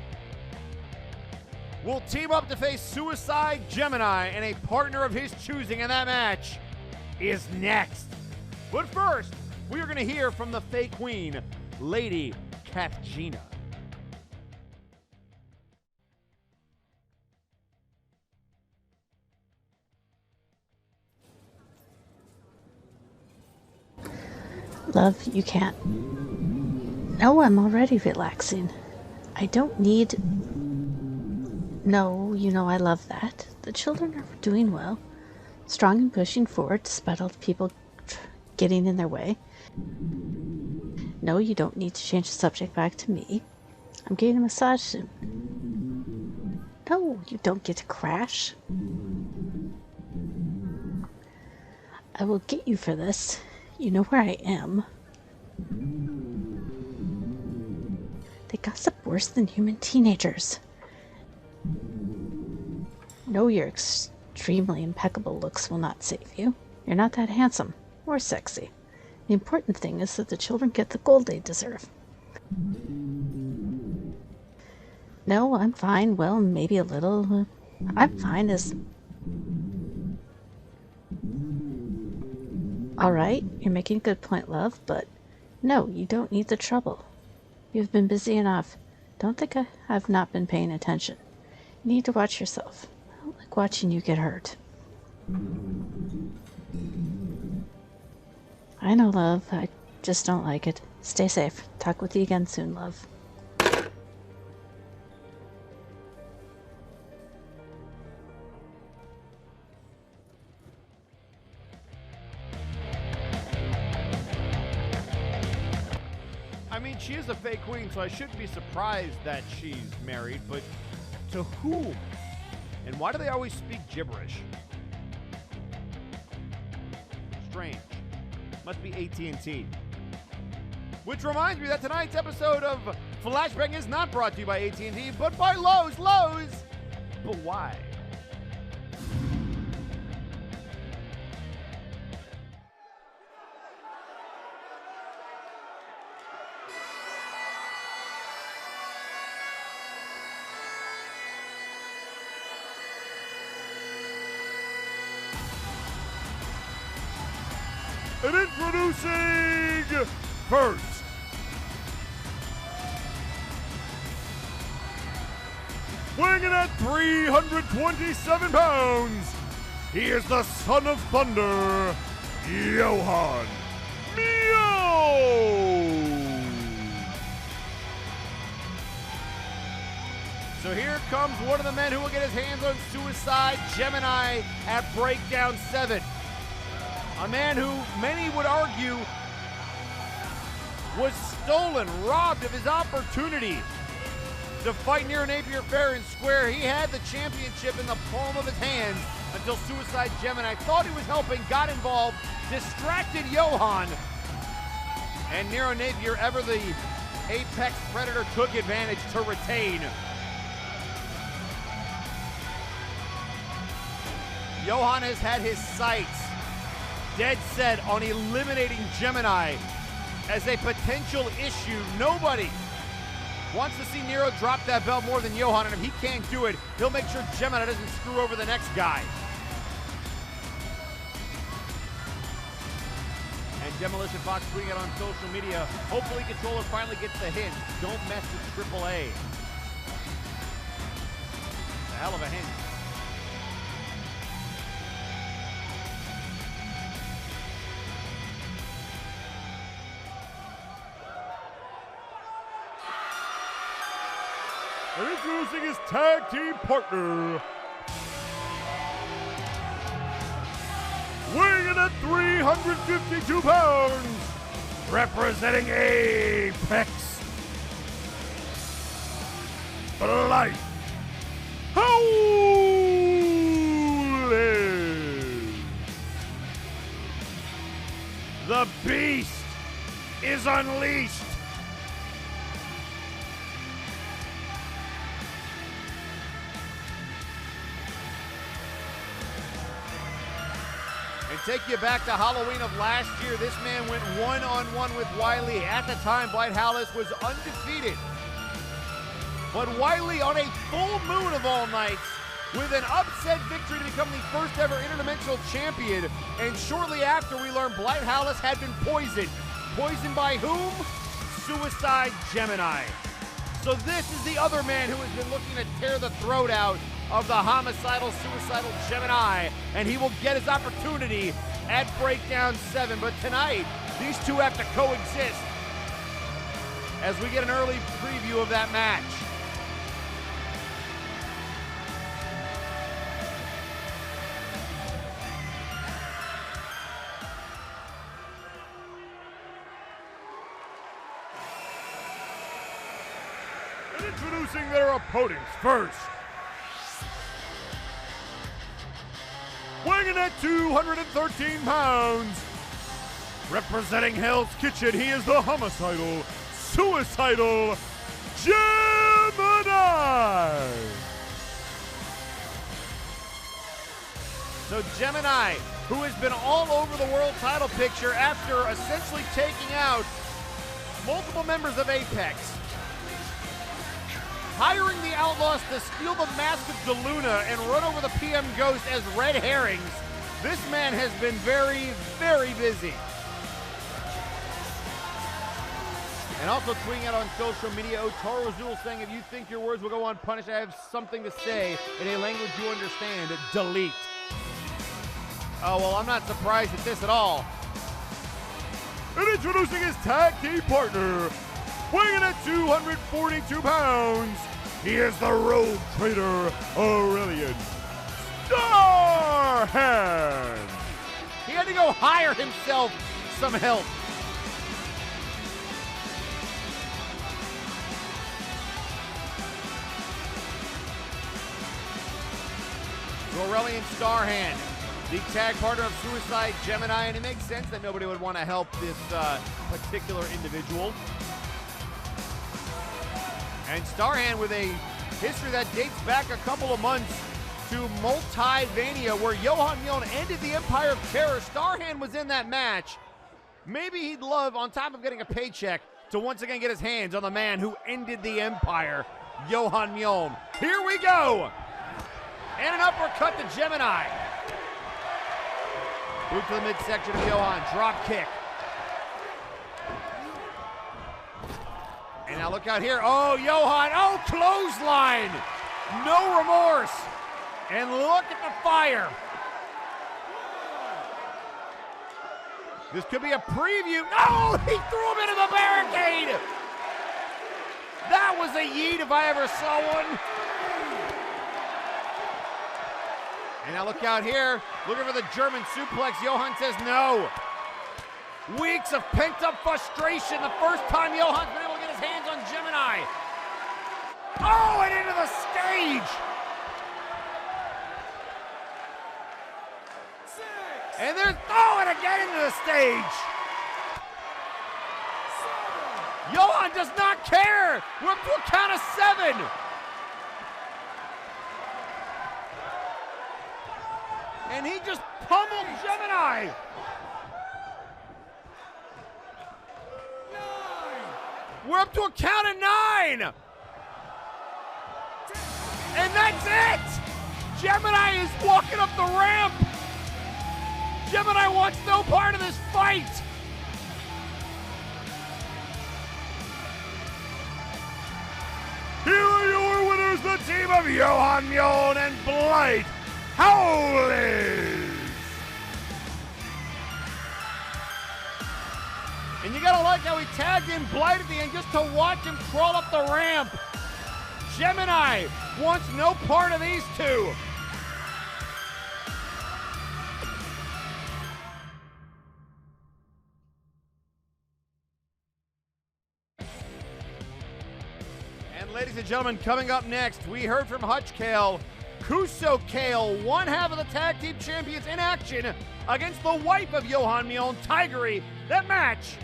will team up to face Suicide Gemini and a partner of his choosing, and that match is next. But first, we are going to hear from the Fey Queen, Lady Kathgina. Love, you can't. No, I'm already relaxing. I don't need... No, you know I love that. The children are doing well. Strong and pushing forward despite all the people getting in their way. No, you don't need to change the subject back to me. I'm getting a massage soon. No, you don't get to crash. I will get you for this. You know where I am. They gossip worse than human teenagers. No, your extremely impeccable looks will not save you. You're not that handsome or sexy. The important thing is that the children get the gold they deserve. No, I'm fine. Well, maybe a little. I'm fine as... Alright, you're making a good point, love, but no, you don't need the trouble. You've been busy enough. Don't think I have not been paying attention. You need to watch yourself. I don't like watching you get hurt. I know, love. I just don't like it. Stay safe. Talk with you again soon, love. I mean, she is a fake queen, so I shouldn't be surprised that she's married, but to whom? And why do they always speak gibberish? Strange. Must be AT&T. Which reminds me that tonight's episode of Flashbang is not brought to you by AT&T, but by Lowe's. Lowe's! But why? And introducing first, weighing in at 327 pounds, he is the son of thunder, Johan Mjoln. So here comes one of the men who will get his hands on Suicide Gemini at Breakdown 7. A man who many would argue was stolen, robbed of his opportunity to fight near Napier fair and square. He had the championship in the palm of his hands until Suicide Gemini thought he was helping, got involved, distracted Johan, and Nero Napier, ever the apex predator, took advantage to retain. Johan has had his sights dead set on eliminating Gemini as a potential issue. Nobody wants to see Nero drop that belt more than Johan, and if he can't do it, he'll make sure Gemini doesn't screw over the next guy. And Demolition Fox tweeting it on social media. Hopefully Controller finally gets the hint. Don't mess with AAA. It's a hell of a hint. And introducing his tag team partner, weighing in at 352 pounds, representing Apex, Blight, Howlis. The beast is unleashed. And take you back to Halloween of last year. This man went one-on-one with Wiley. At the time, Blight Howlis was undefeated. But Wiley, on a full moon of all nights, with an upset victory to become the first ever interdimensional champion. And shortly after, we learned Blight Howlis had been poisoned. Poisoned by whom? Suicide Gemini. So this is the other man who has been looking to tear the throat out of the homicidal, suicidal Gemini, and he will get his opportunity at Breakdown 7. But tonight, These two have to coexist as we get an early preview of that match. And introducing their opponents first. Weighing in at 213 pounds. Representing Hell's Kitchen, he is the homicidal, suicidal Gemini! So Gemini, who has been all over the world title picture after essentially taking out multiple members of Apex, hiring the Outlaws to steal the mask of DeLuna and run over the PM Ghost as red herrings, this man has been very, very busy. And also tweeting out on social media, Tauro Azul saying, if you think your words will go unpunished, I have something to say in a language you understand. Delete. Oh, well, I'm not surprised at this at all. And introducing his tag team partner, weighing in at 242 pounds, he is the road trader, Aurelian Starhand. He had to go hire himself some help. Aurelian Starhand, the tag partner of Suicide Gemini, and it makes sense that nobody would want to help this particular individual. And Starhand with a history that dates back a couple of months to Multivania, where Johan Mjoln ended the Empire of Terror. Starhand was in that match. Maybe he'd love, on top of getting a paycheck, to once again get his hands on the man who ended the Empire, Johan Mjoln. Here we go! And an uppercut to Gemini. Boot to the midsection of Johan. Drop kick. And now look out here. Oh, Johan. Oh, clothesline. No remorse. And look at the fire. This could be a preview. No, he threw him into the barricade. That was a yeet if I ever saw one. And now look out here, looking for the German suplex. Johan says no. Weeks of pent-up frustration. The first time Johan's been able to get his hands on Gemini. Oh, and into the stage. And there's, oh, and again into the stage. Johan does not care. We're up to a count of 7. And he just pummeled Gemini. 9. We're up to a count of 9. And that's it. Gemini is walking up the ramp. Gemini wants no part of this fight. Here are your winners, the team of Johan Mjoln and Blight, Howlis! And you gotta like how he tagged in Blight at the end just to watch him crawl up the ramp. Gemini wants no part of these two. And ladies and gentlemen, coming up next, we heard from Huch Kale. Cuso Kale, one half of the tag team champions in action against the wife of Johan Mjoln, Tigeri. That match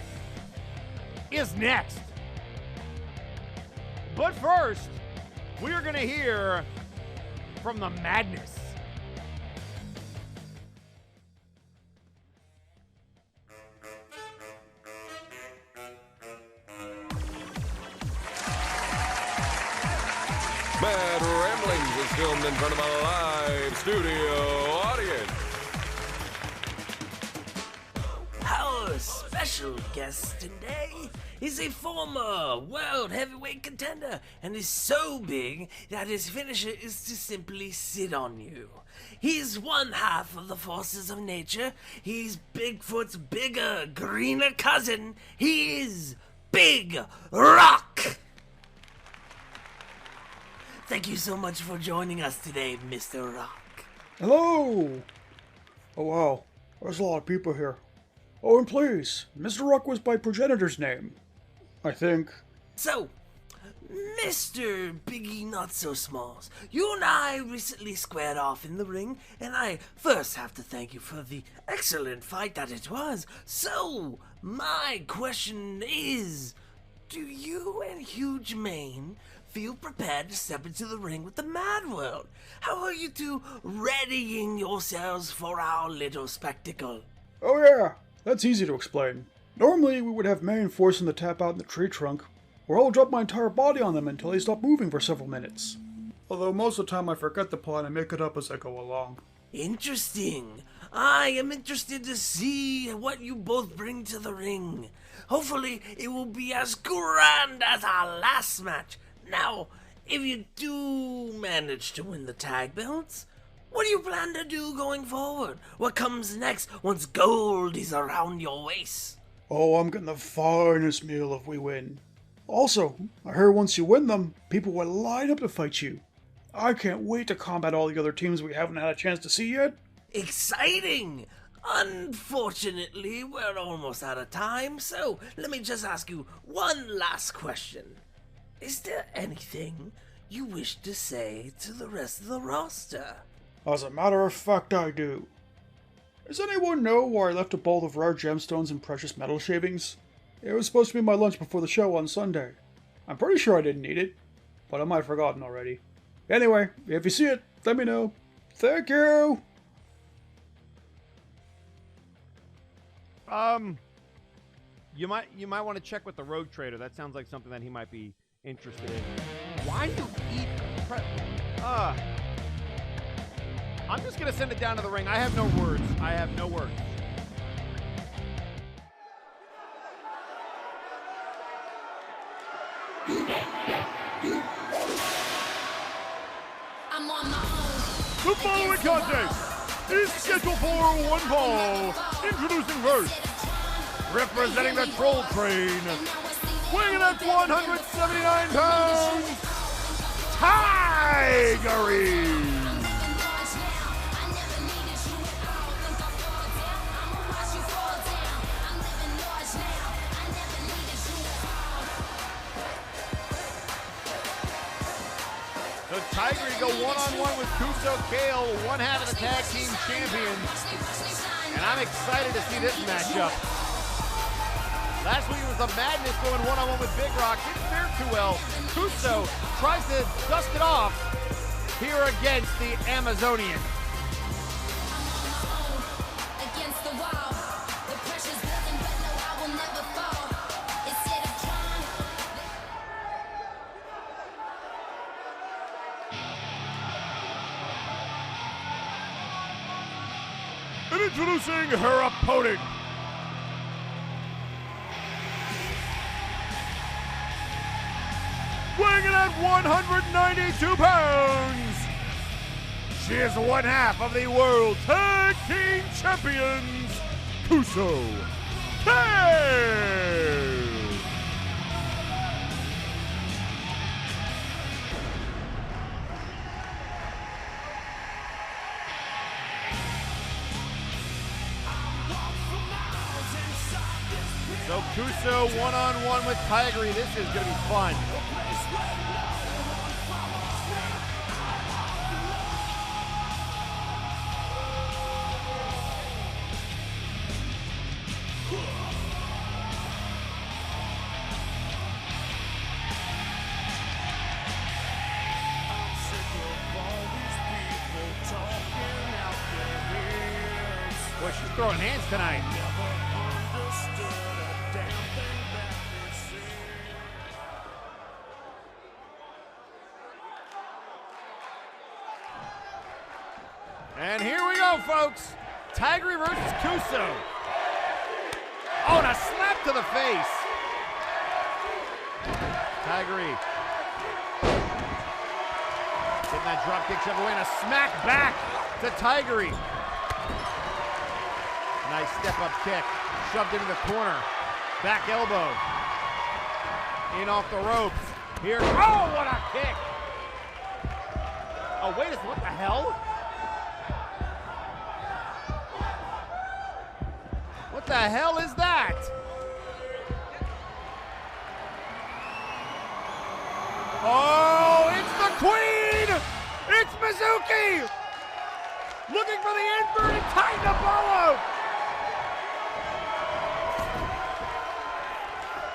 is next. But first, we are going to hear from the Madness. Mad Ramblings is filmed in front of a live studio audience. Howlis! Our special guest today is a former world heavyweight contender and is so big that his finisher is to simply sit on you. He's one half of the forces of nature. He's Bigfoot's bigger, greener cousin. He is Big Rock. Thank you so much for joining us today, Mr. Rock. Hello! Oh wow, there's a lot of people here. Oh, and please, Mr. Rock was my progenitor's name, I think. So, Mr. Biggie Not So Smalls, you and I recently squared off in the ring, and I first have to thank you for the excellent fight that it was. So, my question is, do you and Huge Maine feel prepared to step into the ring with the Mad World? How are you two readying yourselves for our little spectacle? Oh yeah, that's easy to explain. Normally, we would have Maine forcing the tap out in the tree trunk, or I'll drop my entire body on them until they stop moving for several minutes. Although most of the time I forget the plan and make it up as I go along. Interesting. I am interested to see what you both bring to the ring. Hopefully, it will be as grand as our last match. Now, if you do manage to win the tag belts, what do you plan to do going forward? What comes next once gold is around your waist? Oh, I'm getting the finest meal if we win. Also, I heard once you win them, people will line up to fight you. I can't wait to combat all the other teams we haven't had a chance to see yet. Exciting! Unfortunately, we're almost out of time, so let me just ask you one last question. Is there anything you wish to say to the rest of the roster? As a matter of fact, I do. Does anyone know where I left a bowl of rare gemstones and precious metal shavings? It was supposed to be my lunch before the show on Sunday. I'm pretty sure I didn't eat it, but I might have forgotten already. Anyway, if you see it, let me know. Thank you! You might want to check with the Rogue Trader. That sounds like something that he might be interested in. Why do you eat I'm just gonna send it down to the ring. I have no words. I have no words. I'm on my own. The following contest is scheduled for one fall. Introducing first, representing the Troll Train, weighing at 179 pounds, Tigeri. So Tigeri go one-on-one with Huch Kale, one half of the tag team champions. And I'm excited to see this matchup. Last week it was the Madness going one-on-one with Big Rock. Didn't fare too well. Cuso tries to dust it off here against the Amazonian. Against the wall. The pressure's building, but no, I will never fall. Instead of trying. And introducing her opponent. Weighing in at 192 pounds, she is one half of the World Tag Team Champions, Cuso. Kale. So Cuso one-on-one with Tigeri. This is going to be fun. Boy, she's throwing hands tonight. And here we go, folks. Tigeri versus Cuso. Oh, and a slap to the face. Tigeri. Getting that drop kick shoved away and a smack back to Tigeri. Nice step-up kick. Shoved into the corner. Back elbow. In off the ropes. Here. Oh, what a kick. Oh, wait a second. What the hell? What the hell is that? Oh, it's the Queen! It's Mizuki! Looking for the inverted Titan Apollo!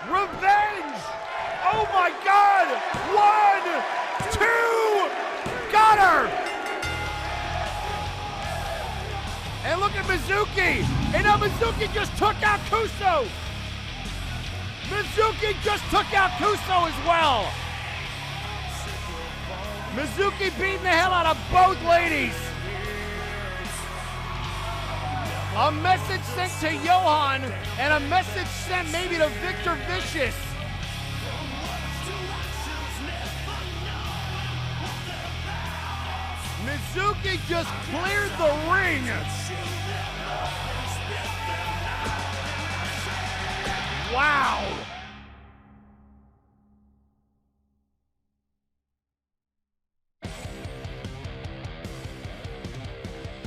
Revenge! Oh my God! 1, 2, got her! And look at Mizuki! And now Mizuki just took out Cuso! Mizuki just took out Cuso as well! Mizuki beating the hell out of both ladies! A message sent to Johan, and a message sent maybe to Victor Vicious. Mizuki just cleared the ring. Wow.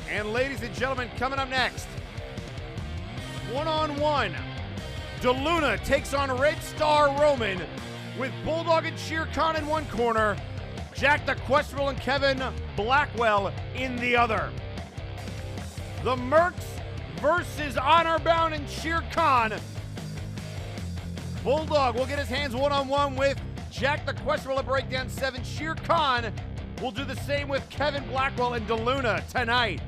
And ladies and gentlemen, coming up next, one-on-one, DeLuna takes on Red Star Roman with Bulldog and Shere Khan in one corner, Jack the Questrel and Kevin Blackwell in the other. The Mercs versus Honor Bound and Shere Khan. Bulldog will get his hands one-on-one with Jack the Questrel at Breakdown 7. Shere Khan will do the same with Kevin Blackwell and DeLuna tonight.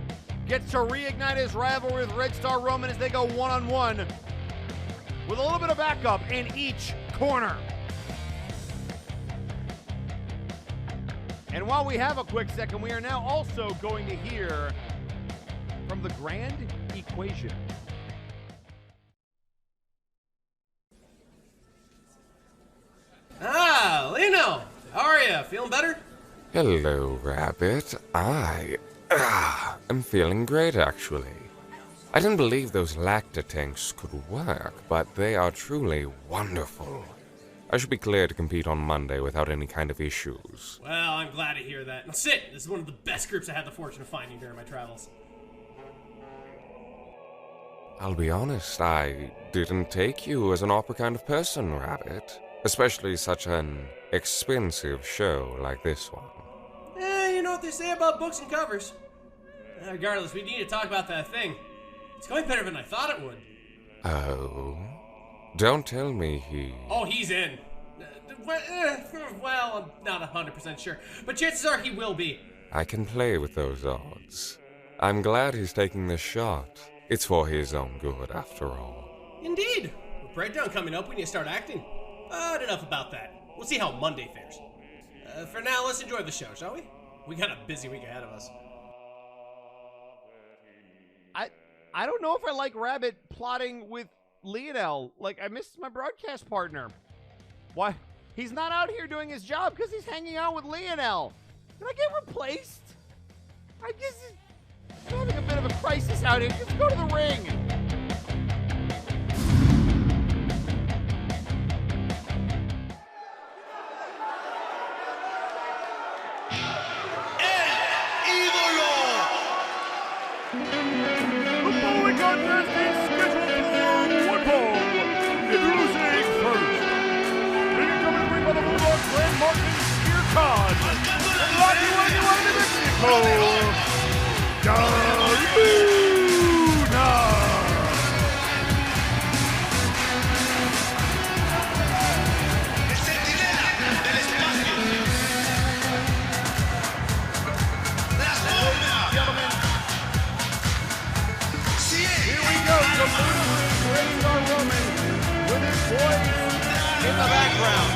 Gets to reignite his rivalry with Red Star Roman as they go one-on-one with a little bit of backup in each corner. And while we have a quick second, we are now also going to hear from the Grand Equation. Ah, Lino! How are you? Feeling better? Hello, Rabbit. I'm feeling great, actually. I didn't believe those lacta tanks could work, but they are truly wonderful. I should be clear to compete on Monday without any kind of issues. Well, I'm glad to hear that. Now sit! This is one of the best groups I had the fortune of finding during my travels. I'll be honest, I didn't take you as an opera kind of person, Rabbit. Especially such an expensive show like this one. You know what they say about books and covers. Regardless, we need to talk about that thing. It's going better than I thought it would. Oh? Don't tell me he... Oh, he's in. Well, I'm not 100% sure, but chances are he will be. I can play with those odds. I'm glad he's taking this shot. It's for his own good, after all. Indeed. With Breakdown coming up, we need to start acting. But enough about that. We'll see how Monday fares. For now, let's enjoy the show, shall we? We got a busy week ahead of us. I don't know if I like Rabbit plotting with Lionel. Like, I missed my broadcast partner. Why? He's not out here doing his job because he's hanging out with Lionel. Can I get replaced? I guess he's having a bit of a crisis out here. Just go to the ring. In the background.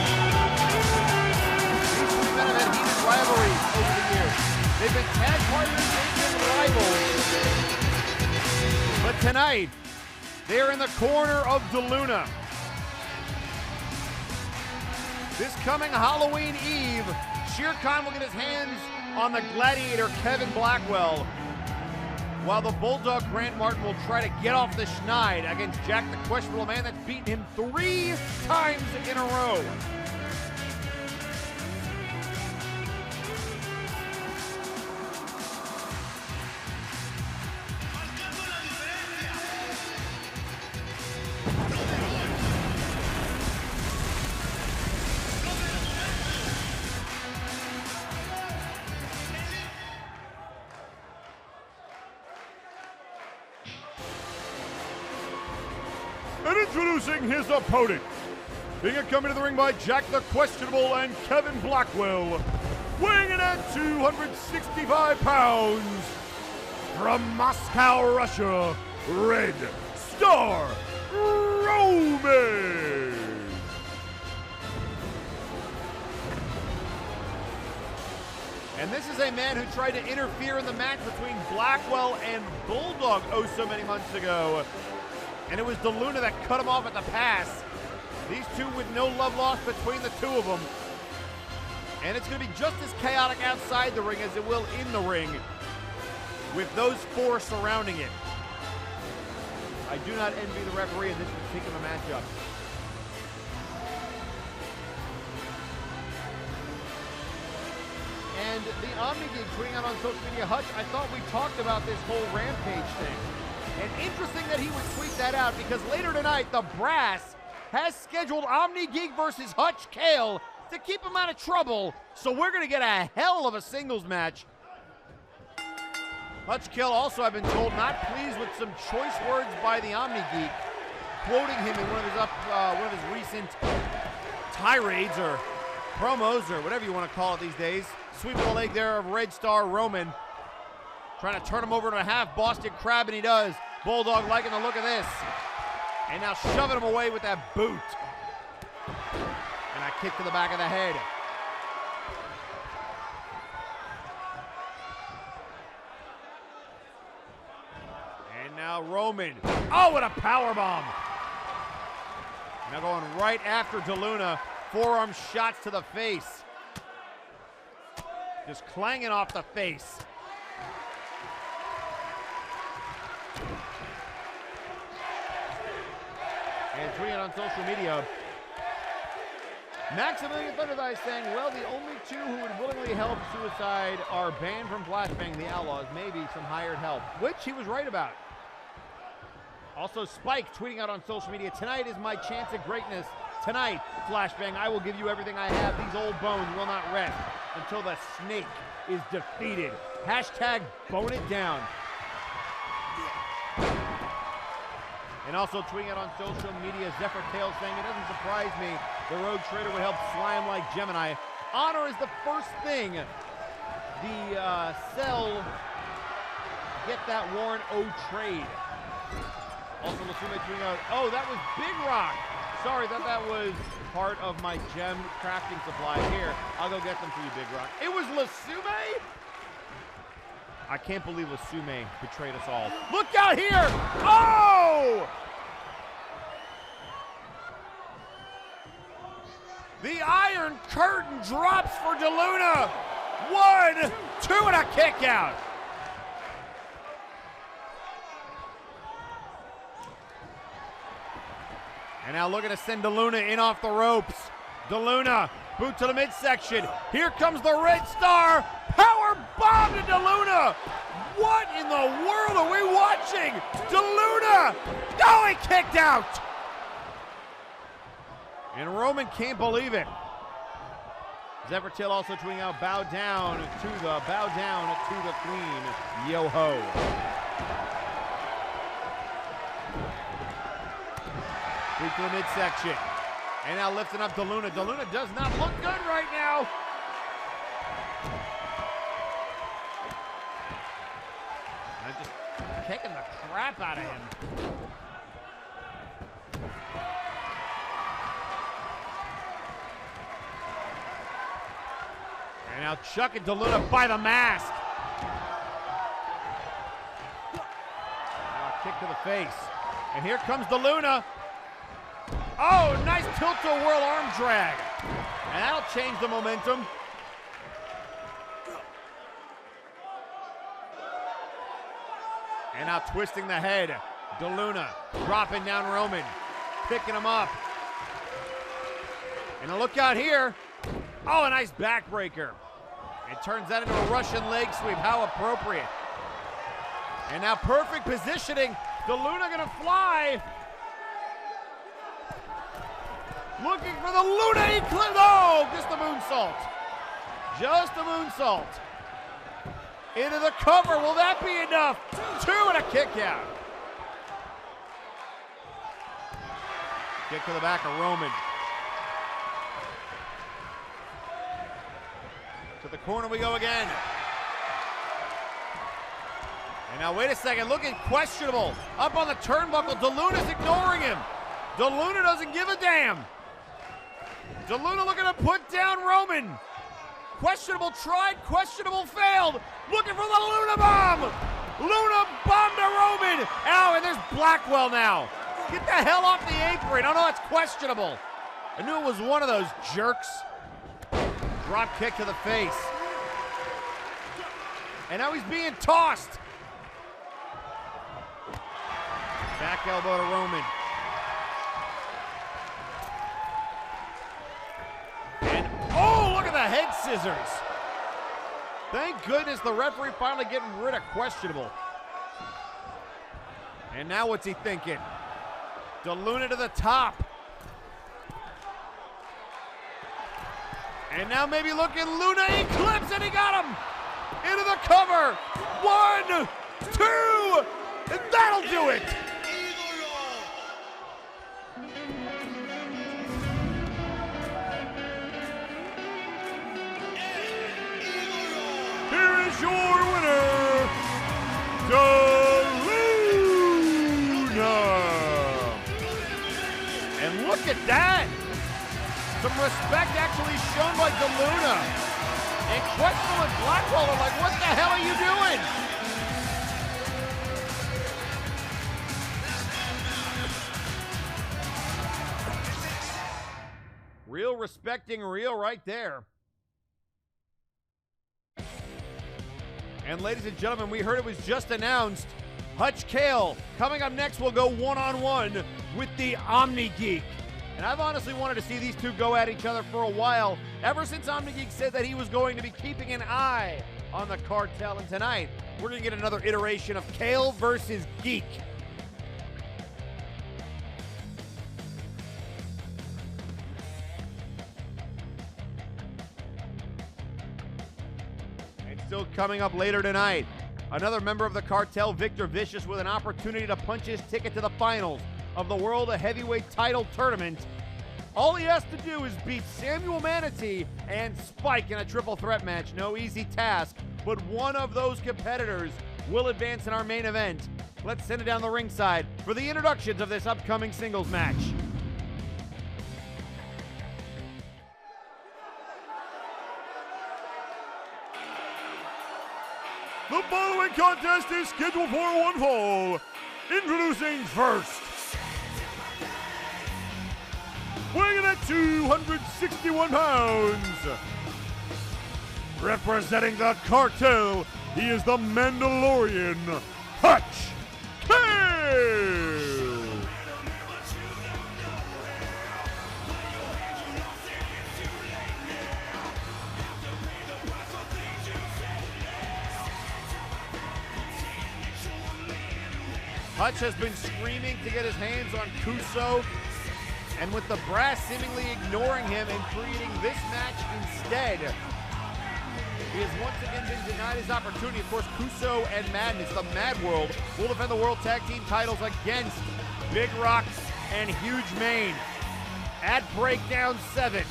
These two men have had heated rivalries over the years. They've been tag partners, they've been rivals. But tonight, They're in the corner of DeLuna. This coming Halloween Eve, Shere Khan will get his hands on the gladiator Kevin Blackwell, while the Bulldog Grant Martin will try to get off the schneid against Jack the Questionable Man that's beaten him 3 times in a row. And introducing his opponent, being coming to the ring by Jack the Questionable and Kevin Blackwell, weighing in at 265 pounds, from Moscow, Russia, Red Star Roman. And this is a man who tried to interfere in the match between Blackwell and Bulldog oh so many months ago. And it was DeLuna that cut him off at the pass. These two with no love lost between the two of them. And it's going to be just as chaotic outside the ring as it will in the ring, with those 4 surrounding it. I do not envy the referee in this particular matchup. And the Omnigeek tweeting out on social media, Hutch, I thought we talked about this whole Rampage thing. And interesting that he would tweet that out, because later tonight, the Brass has scheduled Omnigeek versus Huch Kale to keep him out of trouble. So we're going to get a hell of a singles match. Huch Kale also, I've been told, not pleased with some choice words by the Omnigeek, quoting him in one of his recent tirades or promos or whatever you want to call it these days. Sweeping the leg there of Red Star Roman. Trying to turn him over to a half Boston Crab, and he does. Bulldog liking the look of this. And now shoving him away with that boot. And a kick to the back of the head. And now Roman. Oh, what a powerbomb. Now going right after DeLuna. Forearm shots to the face. Just clanging off the face. And tweeting on social media, Maximilian Thunderdike saying, well, the only 2 who would willingly help suicide are banned from Flashbang, the Outlaws, maybe some hired help, which he was right about. Also, Spike tweeting out on social media, tonight is my chance at greatness. Tonight, Flashbang, I will give you everything I have. These old bones will not rest until the snake is defeated. Hashtag bone it down. And also tweeting out on social media, Zephyr Tail saying, it doesn't surprise me the Road Trader would help slime like Gemini. Honor is the first thing the Cell get that Warren O trade. Also, Lasume tweeting out, oh, that was Big Rock. Sorry, that was part of my gem crafting supply. Here, I'll go get them for you, Big Rock. It was Lasume? I can't believe Lasume betrayed us all. Look out here! Oh! The Iron Curtain drops for DeLuna. 1, 2, and a kick out. And now looking to send DeLuna in off the ropes. DeLuna, boot to the midsection. Here comes the Red Star. Power bomb to DeLuna. What in the world are we watching? DeLuna. Oh, he kicked out. And Roman can't believe it. Zephyr Tail also tweeting out, bow down to the queen. Yo ho. Boot to the midsection. And now lifting up DeLuna. DeLuna does not look good right now. And just kicking the crap out of him. And now chucking DeLuna by the mask. Now a kick to the face. And here comes the Luna. Oh, nice tilt-a-whirl arm drag. And that'll change the momentum. And now twisting the head. DeLuna dropping down Roman. Picking him up. And a look out here. Oh, a nice backbreaker. It turns that into a Russian leg sweep. How appropriate. And now perfect positioning. DeLuna gonna fly. Looking for the Luna Eclipse. Oh, just the moonsault. Just the moonsault. Into the cover. Will that be enough? 2 and a kick out. Kick to the back of Roman. To the corner we go again. And now wait a second, looking questionable. Up on the turnbuckle, DeLuna's ignoring him. DeLuna doesn't give a damn. DeLuna looking to put down Roman. Questionable tried, questionable failed. Looking for the Luna bomb. Luna bomb to Roman. Ow, and there's Blackwell now. Get the hell off the apron. Oh no, it's questionable. I knew it was one of those jerks. Drop kick to the face. And now he's being tossed. Back elbow to Roman. And oh, look at the head scissors. Thank goodness the referee finally getting rid of questionable. And now what's he thinking? DeLuna to the top. And now maybe looking Luna Eclipse, and he got him! Into the cover! 1, 2, and that'll do it! Here is your winner, DeLuna! And look at that! Some respect actually shown by DeLuna. And Questionable and Blackwell are like, what the hell are you doing? Real respecting real right there. And ladies and gentlemen, we heard it was just announced. Huch Kale, coming up next, will go one-on-one with the Omnigeek. And I've honestly wanted to see these two go at each other for a while, ever since Omnigeek said that he was going to be keeping an eye on the cartel. And tonight, we're going to get another iteration of Kale versus Geek. And still coming up later tonight, another member of the cartel, Victor Vicious, with an opportunity to punch his ticket to the finals of the World Heavyweight Title Tournament. All he has to do is beat Samuel Manatee and Spike in a triple threat match. No easy task, but one of those competitors will advance in our main event. Let's send it down the ringside for the introductions of this upcoming singles match. The following contest is scheduled for one fall. Introducing first, weighing at 261 pounds, representing the cartel, he is the Mandalorian, Huch Kale! Huch has been screaming to get his hands on Cuso, and with the brass seemingly ignoring him and creating this match instead, he has once again been denied his opportunity. Of course, Cuso and Madness, the Mad World, will defend the World Tag Team titles against Big Rock and Huge Maine at Breakdown 7.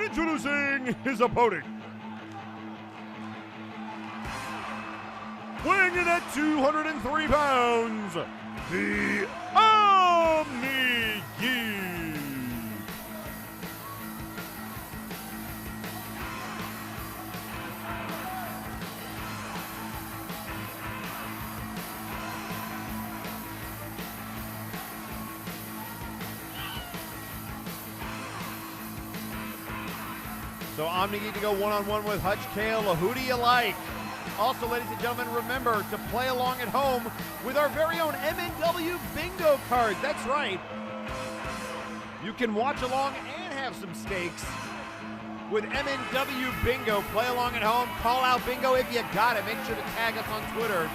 Introducing his opponent, weighing in at 203 pounds, the So Omnigeek to go one-on-one with Huch Kale. Who do you like? Also, ladies and gentlemen, remember to play along at home with our very own MNW bingo cards. That's right. You can watch along and have some stakes with MNW bingo. Play along at home. Call out bingo if you got it. Make sure to tag us on Twitter.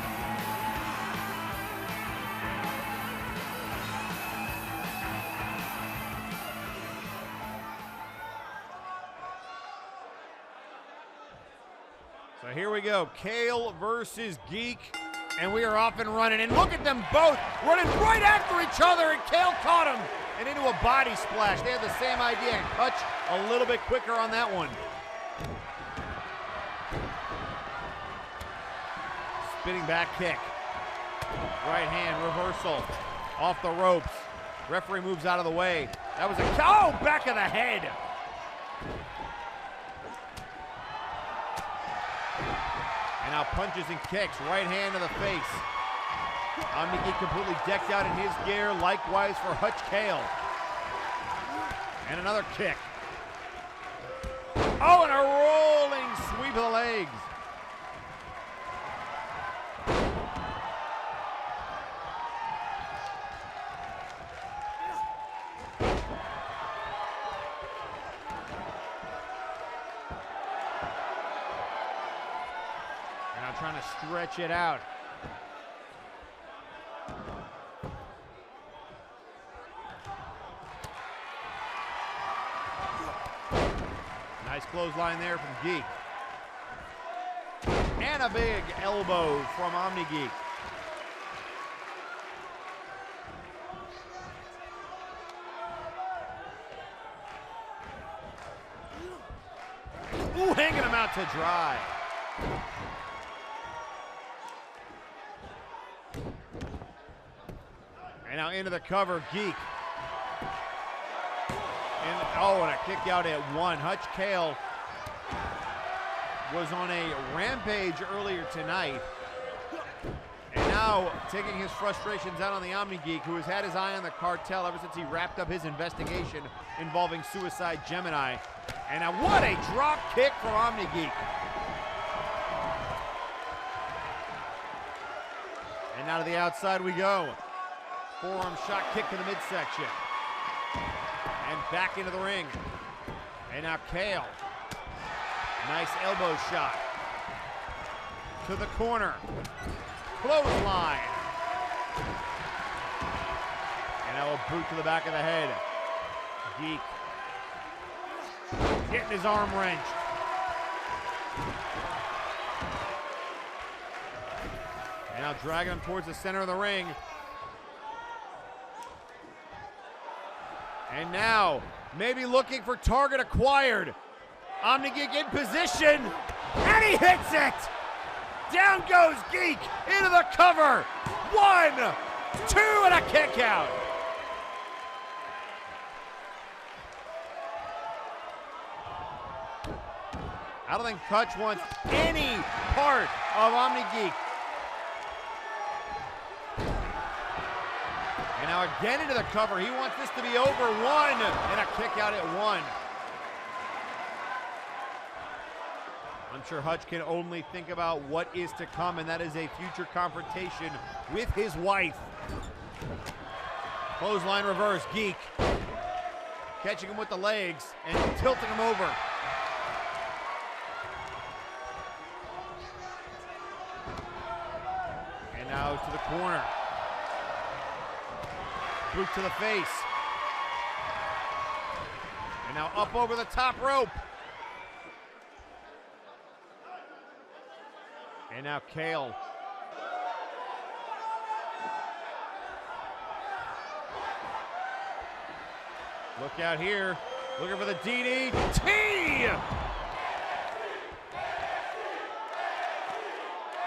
So here we go, Kale versus Geek, and we are off and running. And look at them both running right after each other, and Kale caught him and into a body splash. They had the same idea, and Huch a little bit quicker on that one. Spinning back kick. Right hand reversal off the ropes. Referee moves out of the way. That was a back of the head. And now punches and kicks, right hand to the face. Omnigeek completely decked out in his gear, likewise for Huch Kale. And another kick. Oh, and a rolling sweep of the legs. Trying to stretch it out. Nice clothesline there from Geek. And a big elbow from Omnigeek. Ooh, hanging him out to dry. And now into the cover, Geek. And a kick out at one. Huch Kale was on a rampage earlier tonight. And now taking his frustrations out on the Omnigeek, who has had his eye on the cartel ever since he wrapped up his investigation involving Suicide Gemini. And now what a drop kick from Omnigeek. And now to the outside we go. Forearm shot kick to the midsection. And back into the ring. And now Kale. Nice elbow shot. To the corner. Clothesline. And now a boot to the back of the head. Geek. Getting his arm wrenched. And now dragging him towards the center of the ring. And now, maybe looking for target acquired. Omnigeek in position, and he hits it! Down goes Geek, into the cover. 1, 2, and a kick out. I don't think Huch wants any part of Omnigeek. And now again into the cover. He wants this to be over. 1, and a kick out at 1. I'm sure Huch can only think about what is to come, and that is a future confrontation with his wife. Clothesline reverse, Geek. Catching him with the legs and tilting him over. And now to the corner. Boot to the face. And now up over the top rope. And now Kale. Look out here. Looking for the DDT.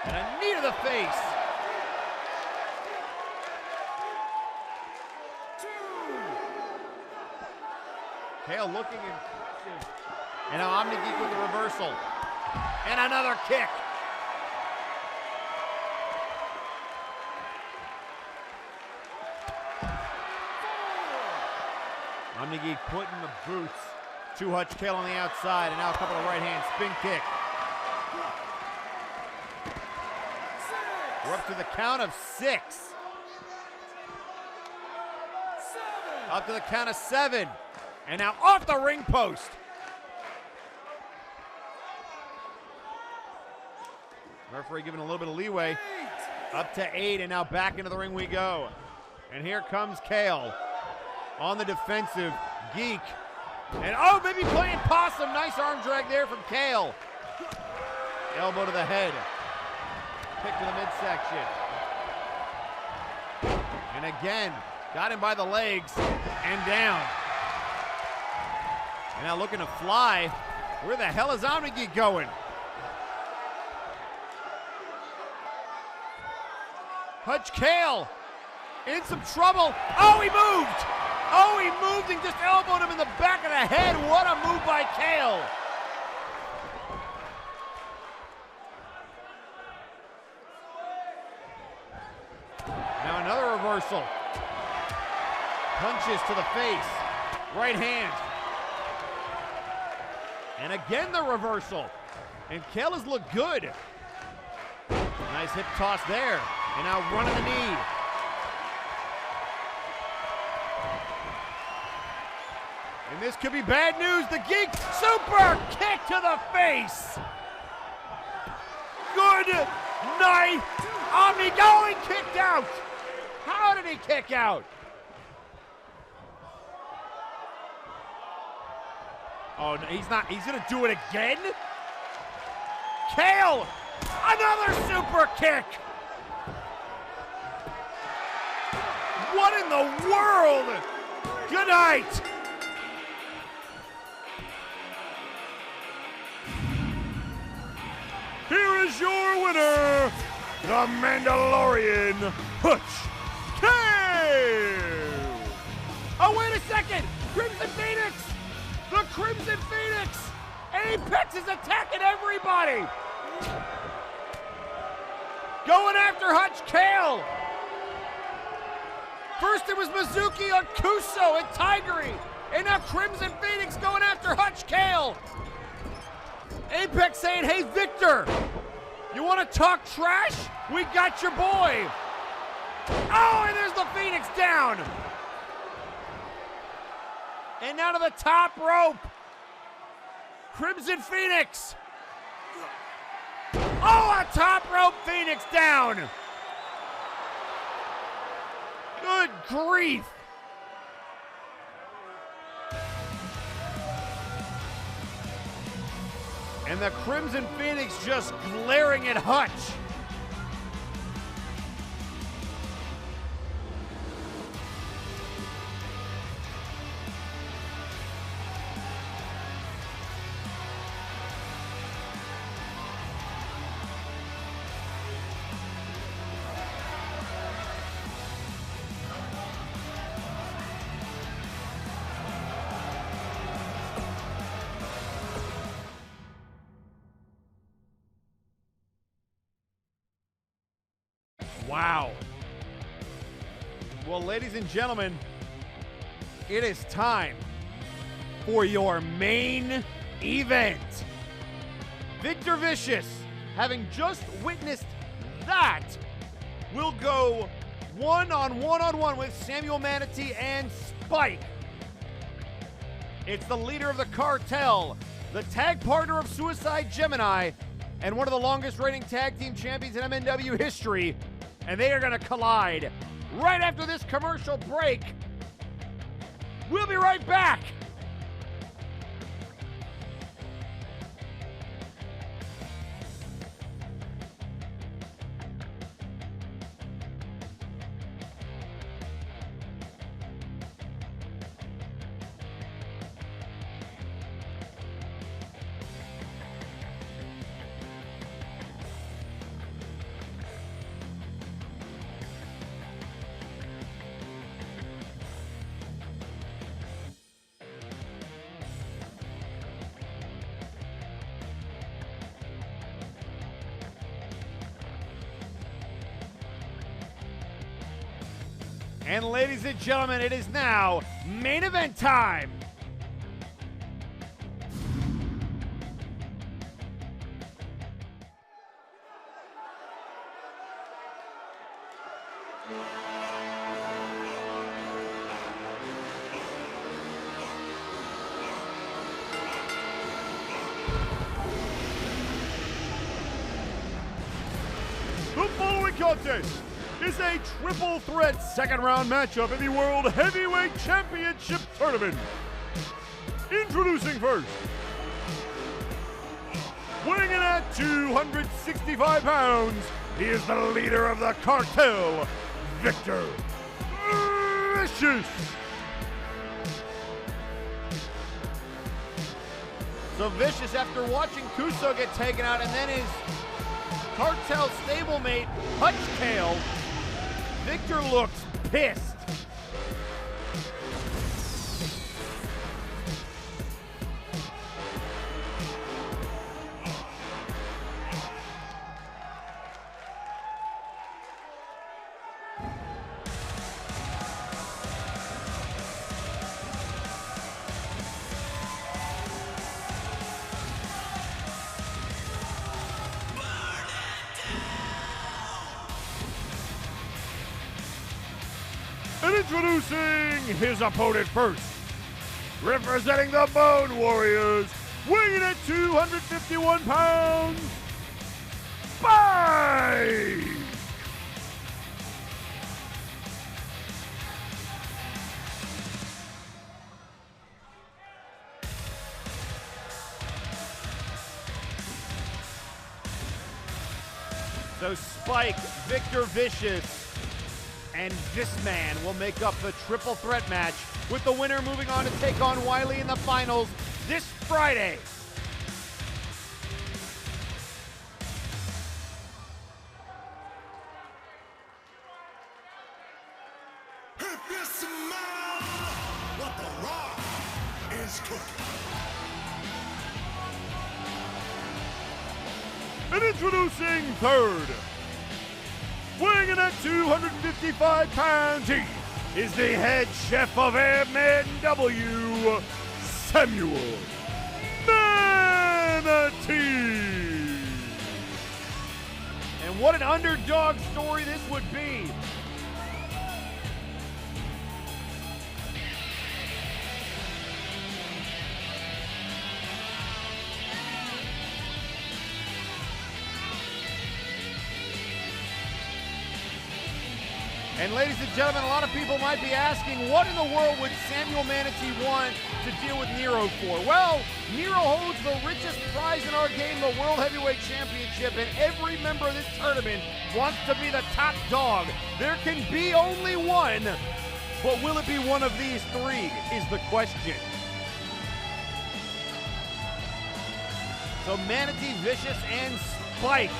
And a knee to the face. Kale looking impressive. And now Omnigeek with the reversal. And another kick. Omnigeek putting the boots to Huch Kale on the outside, and now a couple of right hand spin kick. We're up to the count of 6. Up to the count of 7. And now off the ring post. Referee giving a little bit of leeway. Up to 8, and now back into the ring we go. And here comes Kale on the defensive. Geek. And oh, maybe playing possum. Nice arm drag there from Kale. Elbow to the head. Kick to the midsection. And again, got him by the legs and down. And now looking to fly. Where the hell is Omnigeek going? Huch Kale in some trouble. Oh, he moved. Oh, he moved and just elbowed him in the back of the head. What a move by Kale. Now another reversal. Punches to the face. Right hand. And again the reversal. And Kale has looked good. Nice hip toss there. And now running the knee. And this could be bad news. The Geek super kick to the face. Good night. Omni going kicked out. How did he kick out? Oh, no, he's not. He's going to do it again? Kale, another super kick. What in the world? Good night. Here is your winner, the Mandalorian, Huch Kale. Oh, wait a second. Crimson Phoenix. The Crimson Phoenix. Apex is attacking everybody. Going after Huch Kale. First it was Mizuki on Cuso and Tigeri. And now Crimson Phoenix going after Huch Kale. Apex saying, hey, Victor, you want to talk trash? We got your boy. Oh, and there's the Phoenix down. And now to the top rope. Crimson Phoenix. Oh, a top rope Phoenix down. Good grief. And the Crimson Phoenix just glaring at Huch. Wow. Well, ladies and gentlemen, it is time for your main event. Victor Vicious, having just witnessed that, will go one-on-one with Samuel Manatee and Spike. It's the leader of the cartel, the tag partner of Suicide Gemini, and one of the longest reigning tag team champions in MNW history. And they are going to collide right after this commercial break. We'll be right back. And ladies and gentlemen, it is now main event time. The following contest is a triple threat second round matchup in the World Heavyweight Championship Tournament. Introducing first, weighing in at 265 pounds, he is the leader of the cartel, Victor Vicious. So Vicious, after watching Cuso get taken out and then his cartel stablemate, Huch Kale, Victor looks pissed. And introducing his opponent first, representing the Bone Warriors, weighing at 251 pounds, Blight! So Spike, Victor Vicious, and this man will make up the triple threat match, with the winner moving on to take on Wiley in the finals this Friday. If you smell what the Rock is cooking. And introducing third, weighing in at 255 pounds, he is the head chef of MNW, Samuel Manatee. And what an underdog story this would be. And ladies and gentlemen, a lot of people might be asking, what in the world would Samuel Manatee want to deal with Nero for? Well, Nero holds the richest prize in our game, the World Heavyweight Championship, and every member of this tournament wants to be the top dog. There can be only one, but will it be one of these three is the question. So Manatee, Vicious, and Spike.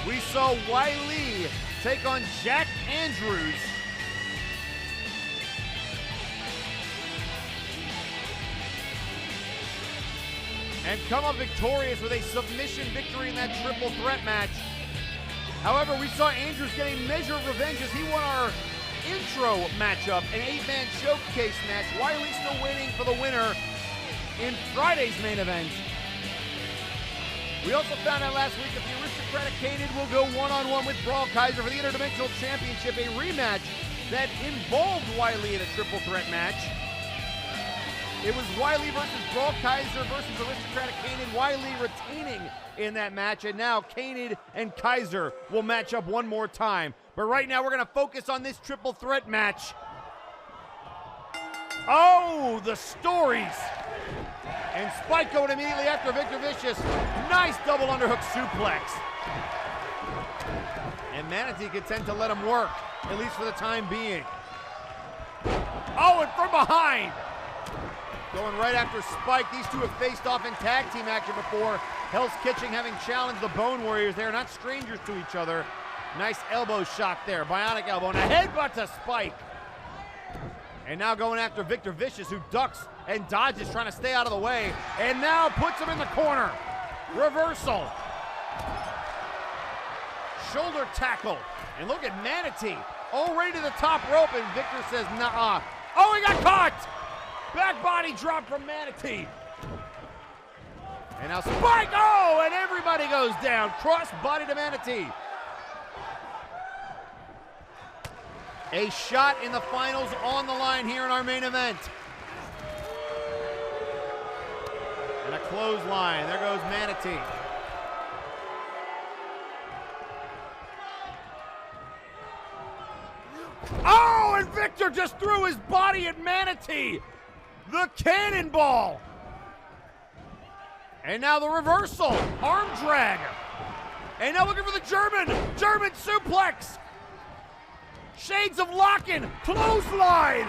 We saw Wiley take on Jack Andrews. And come up victorious with a submission victory in that triple threat match. However, we saw Andrews get a measure of revenge as he won our intro matchup, an 8-man showcase match. Wiley still waiting for the winner in Friday's main event. We also found out last week that the Aristocratic Canid will go one-on-one with Brawl Kaiser for the Interdimensional Championship, a rematch that involved Wiley in a triple threat match. It was Wiley versus Brawl Kaiser versus Aristocratic Canid, Wiley retaining in that match, and now Canid and Kaiser will match up one more time. But right now we're going to focus on this triple threat match. Oh, the stories! And Spike going immediately after Victor Vicious. Nice double underhook suplex. And Manatee could tend to let him work, at least for the time being. Oh, and from behind. Going right after Spike. These two have faced off in tag team action before. Hell's Kitchen having challenged the Bone Warriors. They are not strangers to each other. Nice elbow shot there. Bionic elbow and a headbutt to Spike. And now going after Victor Vicious, who ducks and dodges, trying to stay out of the way. And now puts him in the corner. Reversal. Shoulder tackle. And look at Manatee. Already to the top rope, and Victor says, nah. Oh, he got caught! Back body drop from Manatee. And now Spike, oh, and everybody goes down. Cross body to Manatee. A shot in the finals on the line here in our main event. And a clothesline. There goes Manatee. Oh, and Victor just threw his body at Manatee. The cannonball. And now the reversal. Arm drag. And now looking for the German suplex. Shades of locking. Clothesline.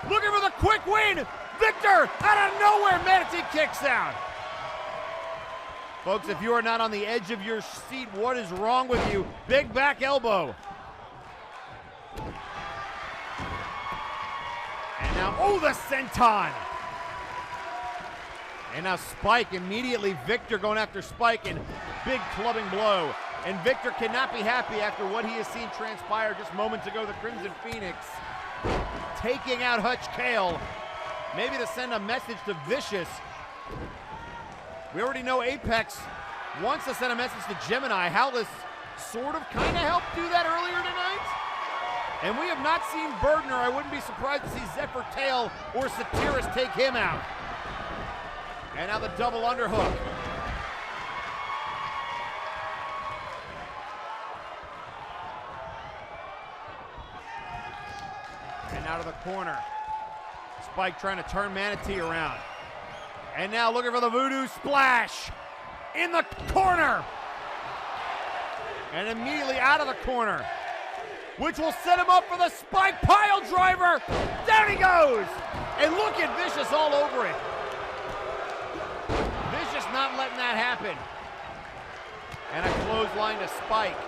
Looking for the quick win. Victor out of nowhere. Manatee kicks out. Folks, if you are not on the edge of your seat, what is wrong with you? Big back elbow. And now, oh, the senton. And now Spike, immediately Victor going after Spike, and big clubbing blow. And Victor cannot be happy after what he has seen transpire just moments ago. The Crimson Phoenix taking out Huch Kale. Maybe to send a message to Vicious. We already know Apex wants to send a message to Gemini. Howlis sort of kind of helped do that earlier tonight. And we have not seen Burdner. I wouldn't be surprised to see Zephyr Tail or Satiris take him out. And now the double underhook. And now to the corner. Spike trying to turn Manatee around. And now looking for the voodoo splash in the corner. And immediately out of the corner, which will set him up for the Spike pile driver. Down he goes. And look at Vicious all over it. Vicious not letting that happen. And a clothesline to Spike.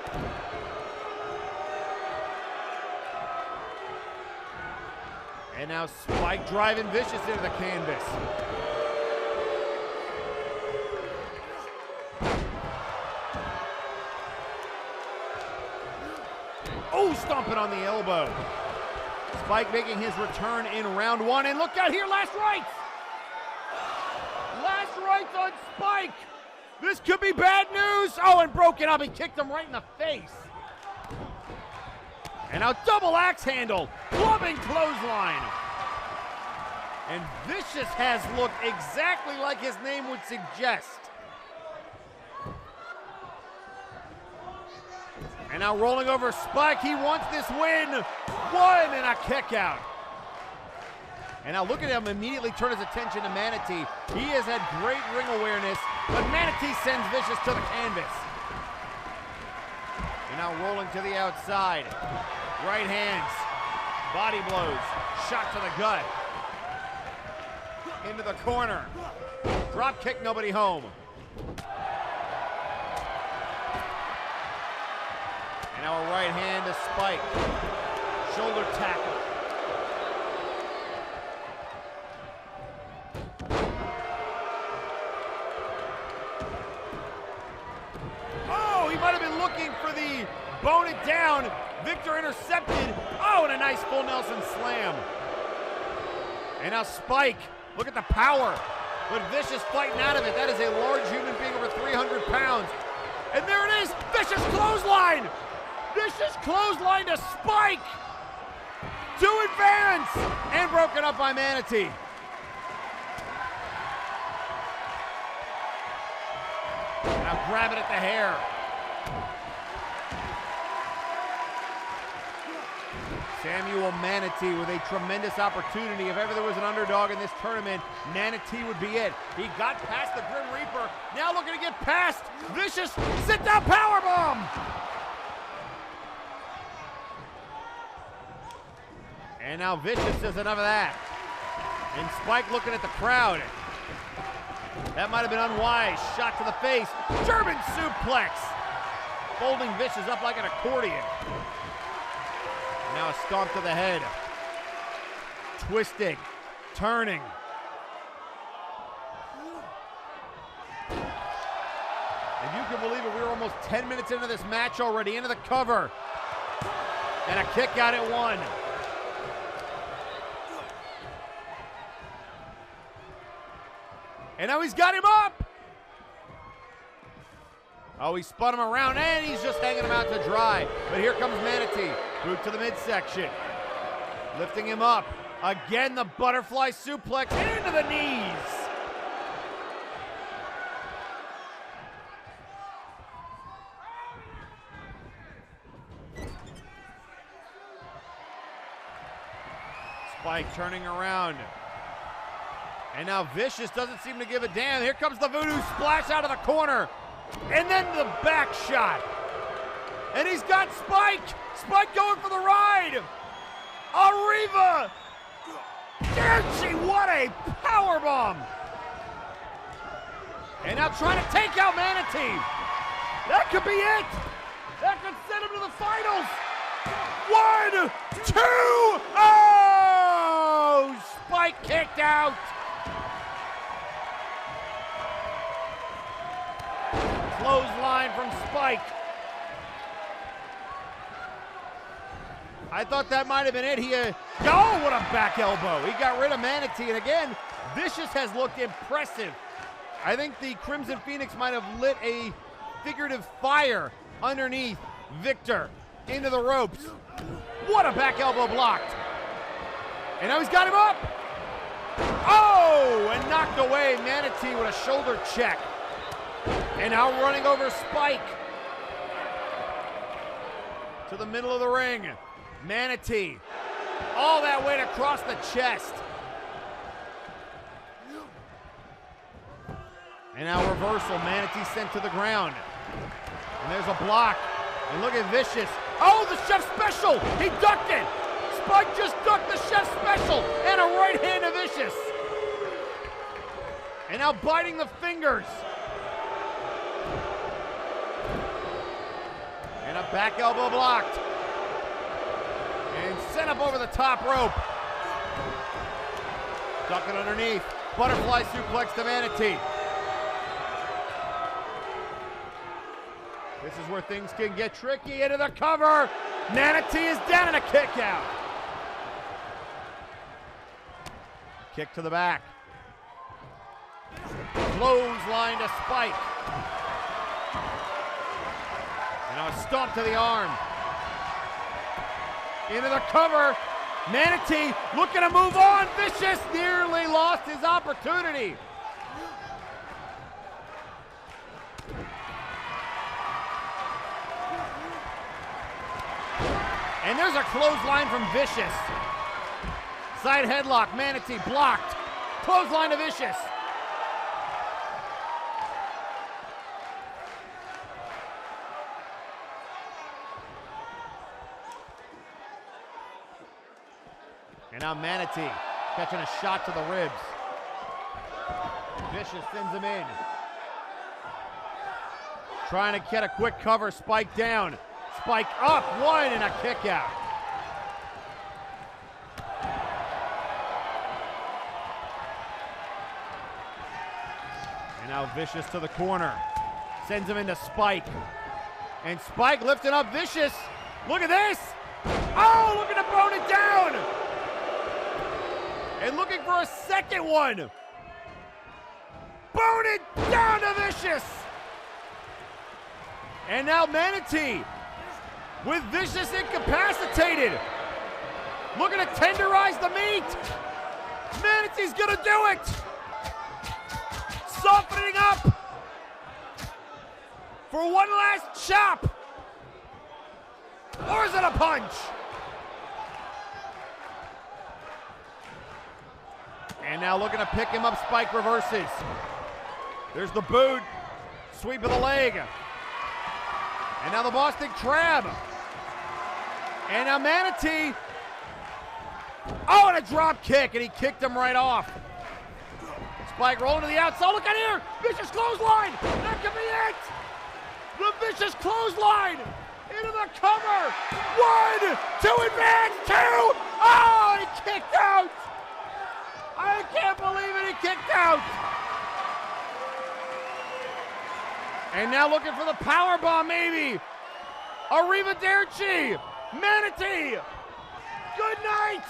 And now Spike driving Vicious into the canvas. Oh, stomping on the elbow. Spike making his return in round one. And look out here, last rights. Last rights on Spike. This could be bad news. Oh, and broken up. He kicked him right in the face. And now double axe handle. Clubbing clothesline. And Vicious has looked exactly like his name would suggest. And now rolling over Spike. He wants this win. One and a kick out. And now look at him immediately turn his attention to Manatee. He has had great ring awareness, but Manatee sends Vicious to the canvas. And now rolling to the outside. Right hands, body blows, shot to the gut. Into the corner. Drop kick, nobody home. And now a right hand to Spike. Shoulder tackle. Oh, he might have been looking for the bone it down. Victor intercepted. Oh, and a nice full Nelson slam. And now Spike. Look at the power. But Vicious fighting out of it. That is a large human being over 300 pounds. And there it is. Vicious clothesline. Vicious clothesline to Spike. To advance. And broken up by Manatee. Now grab it at the hair. Samuel Manatee with a tremendous opportunity. If ever there was an underdog in this tournament, Manatee would be it. He got past the Grim Reaper. Now looking to get past. Vicious sit-down powerbomb. And now Vicious says enough of that. And Spike looking at the crowd. That might have been unwise. Shot to the face. German suplex. Folding Vicious up like an accordion. Now a stomp to the head. Twisting. Turning. If you can believe it, we were almost 10 minutes into this match already. Into the cover. And a kick out at one. And now he's got him up. Oh, he spun him around, and he's just hanging him out to dry. But here comes Manatee. Boot to the midsection. Lifting him up. Again, the butterfly suplex into the knees. Spike turning around. And now Vicious doesn't seem to give a damn. Here comes the voodoo splash out of the corner. And then the back shot. And he's got Spike. Spike going for the ride. Arriva. Derchi, what a powerbomb. And now trying to take out Manatee. That could be it. That could send him to the finals. 1, 2, oh! Spike kicked out. Clothesline from Spike. I thought that might have been it. Oh, what a back elbow. He got rid of Manatee, and again, Vicious has looked impressive. I think the Crimson Phoenix might have lit a figurative fire underneath Victor into the ropes. What a back elbow blocked. And now he's got him up. Oh, and knocked away Manatee with a shoulder check. And now running over Spike to the middle of the ring. Manatee, all that weight across the chest. And now reversal, Manatee sent to the ground. And there's a block. And look at Vicious. Oh, the chef special, he ducked it. Spike just ducked the chef special and a right hand to Vicious. And now biting the fingers. And a back elbow blocked. And sent up over the top rope. Ducking underneath. Butterfly suplex to Manatee. This is where things can get tricky. Into the cover. Manatee is down and a kick out. Kick to the back. Clothesline to Spike. And now a stomp to the arm. Into the cover. Manatee looking to move on. Vicious nearly lost his opportunity. And there's a clothesline from Vicious. Side headlock, Manatee blocked. Clothesline to Vicious. And now Manatee catching a shot to the ribs. Vicious sends him in. Trying to get a quick cover, Spike down. Spike up, one, and a kick out. And now Vicious to the corner. Sends him into Spike. And Spike lifting up Vicious. Look at this. Oh, looking to bone it down. And looking for a second one. Bone it down to Vicious. And now Manatee with Vicious incapacitated. Looking to tenderize the meat. Manatee's gonna do it. Softening up for one last chop. Or is it a punch? And now looking to pick him up, Spike reverses. There's the boot, sweep of the leg. And now the Boston Crab. And now Manatee. Oh, and a drop kick, and he kicked him right off. Spike rolling to the outside. Look out here. Vicious clothesline. That could be it. The Vicious clothesline. Into the cover. 1, 2, advance. 2. Oh, he kicked out. I can't believe it. He kicked out. And now looking for the powerbomb, maybe. Arrivederci. Manatee. Good night.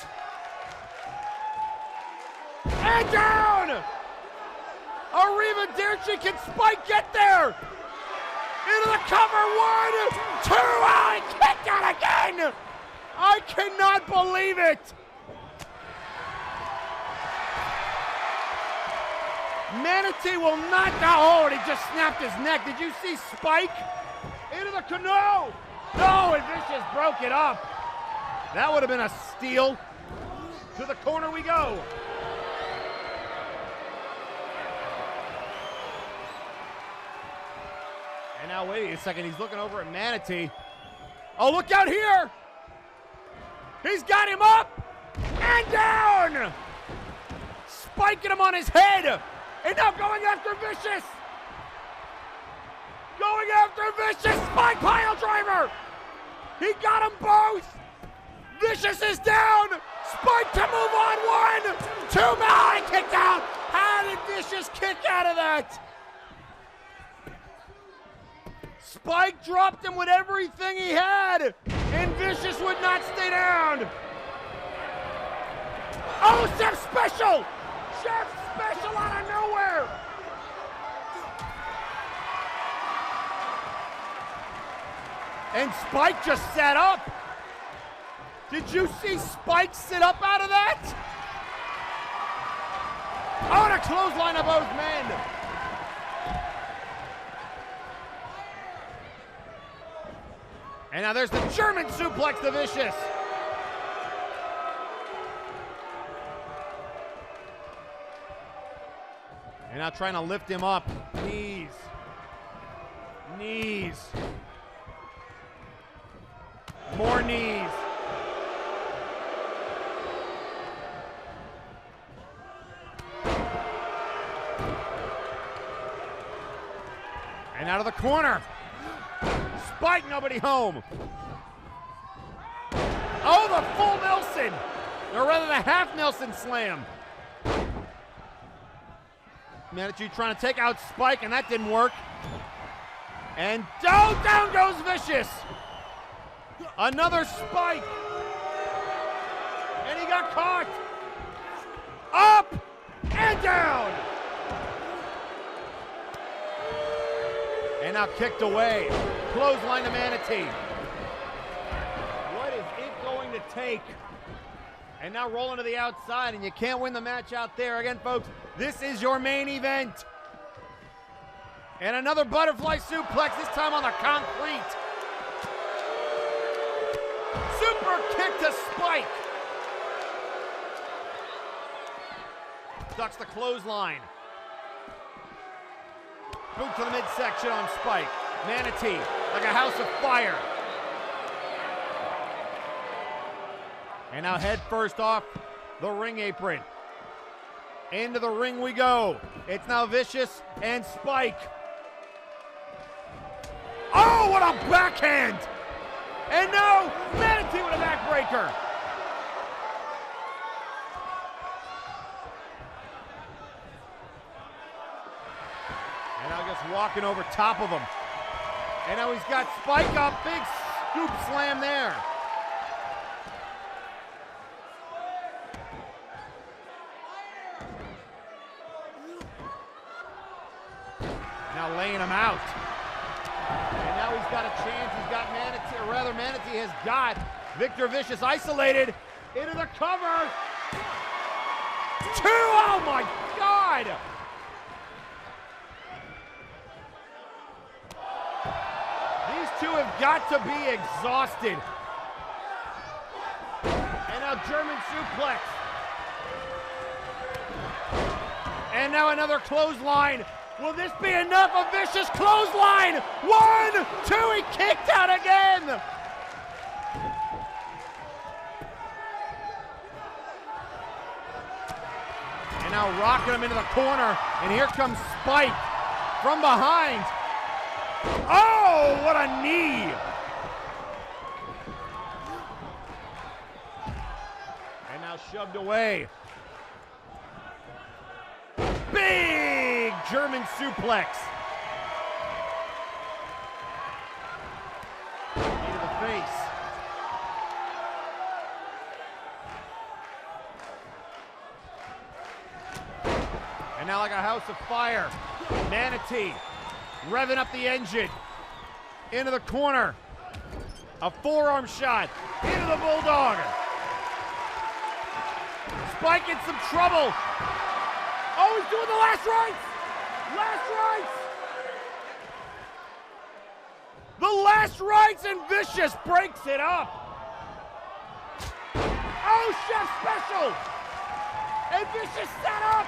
And down. Arrivederci. Can Spike get there? Into the cover. 1, 2. Oh, he kicked out again. I cannot believe it! Manatee will not go. Oh, and he just snapped his neck. Did you see Spike? Into the canoe! No, and Vicious broke it up. That would have been a steal. To the corner we go. And now wait a second, he's looking over at Manatee. Oh, look out here! He's got him up and down! Spiking him on his head! And now going after Vicious! Going after Vicious! Spike pile driver! He got them both! Vicious is down! Spike to move on! 1, 2, Maine kicked out! How did Vicious kick out of that? Spike dropped him with everything he had, and Vicious would not stay down. Oh, Chef Special! Chef Special out of nowhere! And Spike just sat up. Did you see Spike sit up out of that? Oh, and a clothesline of both men. And now there's the German suplex to Vicious. And now trying to lift him up. Knees. Knees. More knees. And out of the corner. Spike, nobody home. Oh, the full Nelson. Or rather the half Nelson slam. Manatee trying to take out Spike, and that didn't work. And down goes Vicious. Another Spike. And he got caught. Up and down. And now kicked away. Clothesline to Manatee. What is it going to take? And now rolling to the outside, and you can't win the match out there. Again, folks, this is your main event. And another butterfly suplex, this time on the concrete. Super kick to Spike. Ducks the clothesline. Boot to the midsection on Spike. Manatee, like a house of fire. And now head first off the ring apron. Into the ring we go. It's now Vicious and Spike. Oh, what a backhand! And now Manatee with a backbreaker. And now just walking over top of him. And now he's got Spike up. Big scoop slam there. Now laying him out. And now he's got a chance. He's got Manatee, or rather Manatee has got Victor Vicious isolated into the cover. 2, oh my God! These two have got to be exhausted. And now German suplex. And now another clothesline. Will this be enough? A Vicious clothesline. 1, 2, he kicked out again. And now rocking him into the corner. And here comes Spike from behind. Oh, what a knee. And now shoved away. Big German suplex. Knee to the face. And now like a house of fire, Manatee revving up the engine. Into the corner. A forearm shot into the Bulldog. Spike in some trouble. Oh, he's doing the last rites. Last rites. The last rites, and Vicious breaks it up. Oh, Chef Special. And Vicious set up.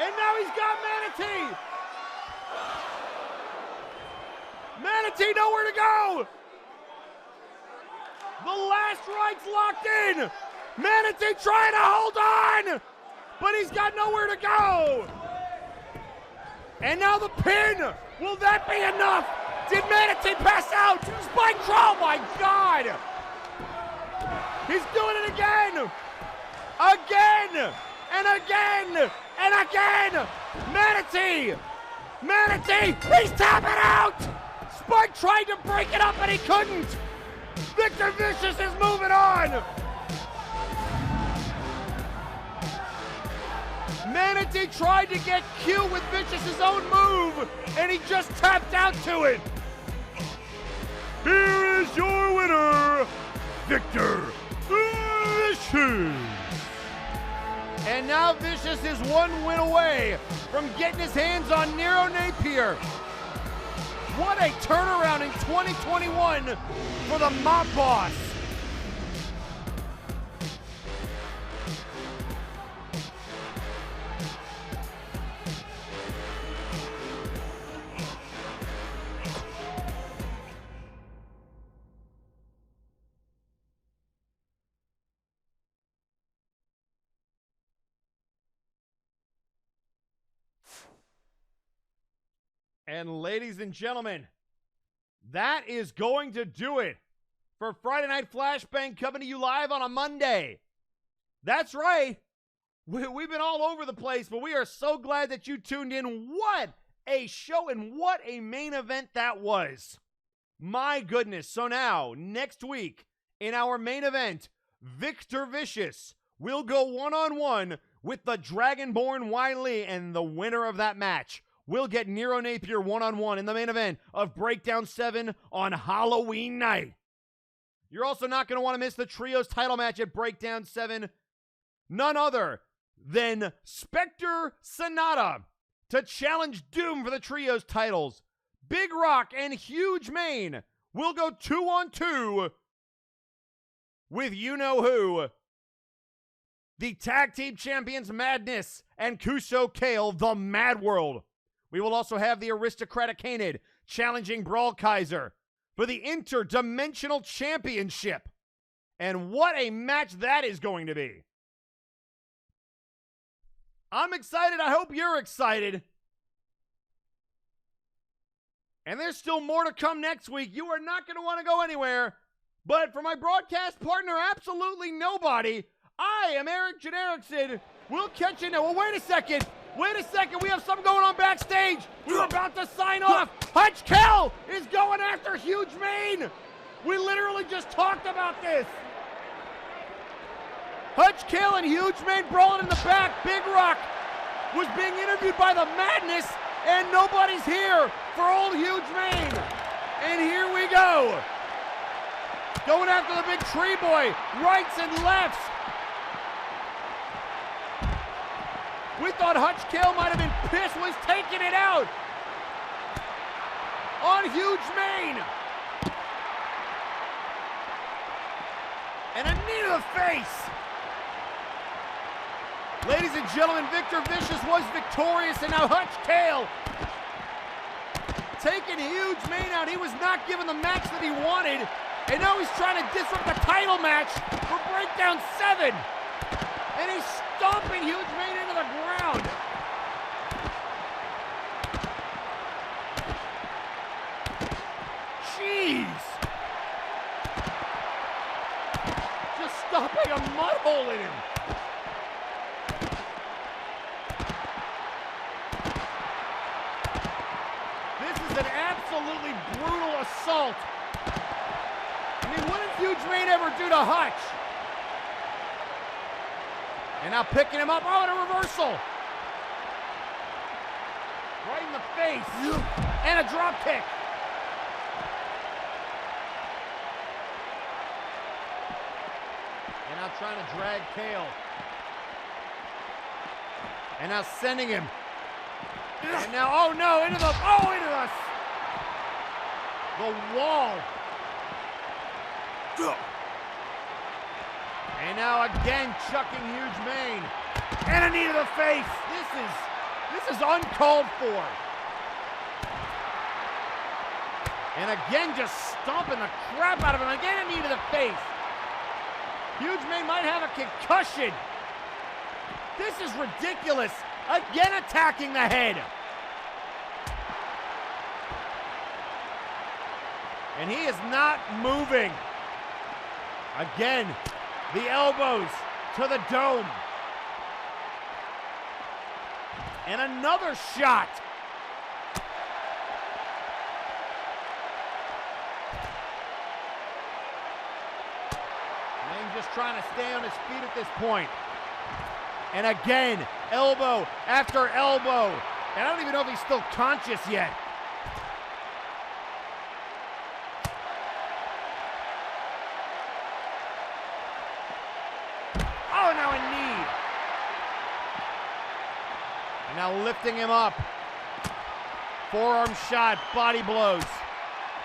And now he's got Manatee. Manatee nowhere to go. The last right's locked in. Manatee trying to hold on, but he's got nowhere to go. And now the pin. Will that be enough? Did Manatee pass out? Spike draw, oh my God. He's doing it again. Again, and again, and again. Manatee. Manatee, he's tapping out. Spike tried to break it up, and he couldn't. Victor Vicious is moving on. Manatee tried to get cute with Vicious's own move, and he just tapped out to it. Here is your winner, Victor Vicious. And now Vicious is one win away from getting his hands on Nero Napier. What a turnaround in 2021 for the Mob Boss. And ladies and gentlemen, that is going to do it for Friday Night Flashbang, coming to you live on a Monday. That's right. We've been all over the place, but we are so glad that you tuned in. What a show and what a main event that was. My goodness. So now, next week, in our main event, Victor Vicious will go one-on-one with the Dragonborn Wiley, and the winner of that match will get Nero Napier one-on-one in the main event of Breakdown 7 on Halloween night. You're also not going to want to miss the Trios title match at Breakdown 7. None other than Spectre Sonata to challenge Doom for the Trios titles. Big Rock and Huge Maine will go 2-on-2 with you-know-who. The Tag Team Champions Madness and Cuso Kale, the Mad World. We will also have the Aristocratic Canid challenging Brawl Kaiser for the Interdimensional Championship. And what a match that is going to be. I'm excited. I hope you're excited. And there's still more to come next week. You are not going to want to go anywhere. But for my broadcast partner, absolutely nobody, I am Eric Genericson. We'll catch you now. Well, wait a second. Wait a second, we have something going on backstage. We were about to sign off. Huch Kale is going after Huge Maine. We literally just talked about this. Huch Kale and Huge Maine brawling in the back. Big Rock was being interviewed by the Madness, and nobody's here for old Huge Maine. And here we go. Going after the big tree boy. Rights and lefts. We thought Huch Kale might have been pissed. Was taking it out on Huge Maine. And a knee to the face. Ladies and gentlemen, Victor Vicious was victorious, and now Huch Kale taking Huge Maine out. He was not given the match that he wanted, and now he's trying to disrupt the title match for Breakdown 7. And he's stomping Huge Maine into the ground. Jeez. Just stomping a mud hole in him. This is an absolutely brutal assault. I mean, what did Huge Maine ever do to Hutch? And now picking him up. Oh, and a reversal. Right in the face. And a drop kick. And now trying to drag Kale. And now sending him. And now, oh no, into the wall. And now again chucking huge Maine. And a knee to the face. This is uncalled for. And again just stomping the crap out of him. Again a knee to the face. Huge Maine might have a concussion. This is ridiculous. Again attacking the head. And he is not moving. Again, the elbows to the dome. And another shot. Maine just trying to stay on his feet at this point. And again, elbow after elbow. And I don't even know if he's still conscious yet. Oh, now a knee. And now lifting him up. Forearm shot, body blows.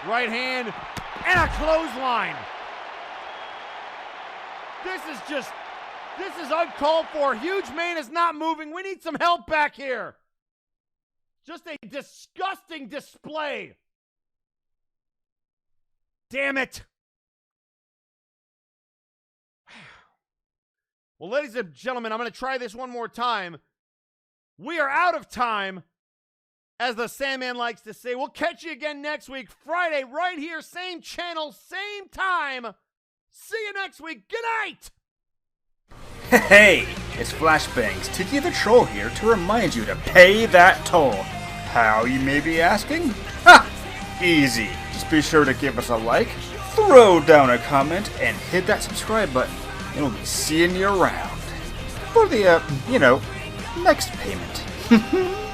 Right hand, and a clothesline. This is uncalled for. Huge Maine is not moving. We need some help back here. Just a disgusting display. Damn it. Well, ladies and gentlemen, I'm going to try this one more time. We are out of time, as the Sandman likes to say. We'll catch you again next week, Friday, right here, same channel, same time. See you next week. Good night. Hey, it's Flashbang's Tiki the Troll here to remind you to pay that toll. How, you may be asking? Ha! Easy. Just be sure to give us a like, throw down a comment, and hit that subscribe button. And we'll be seeing you around for the, next payment.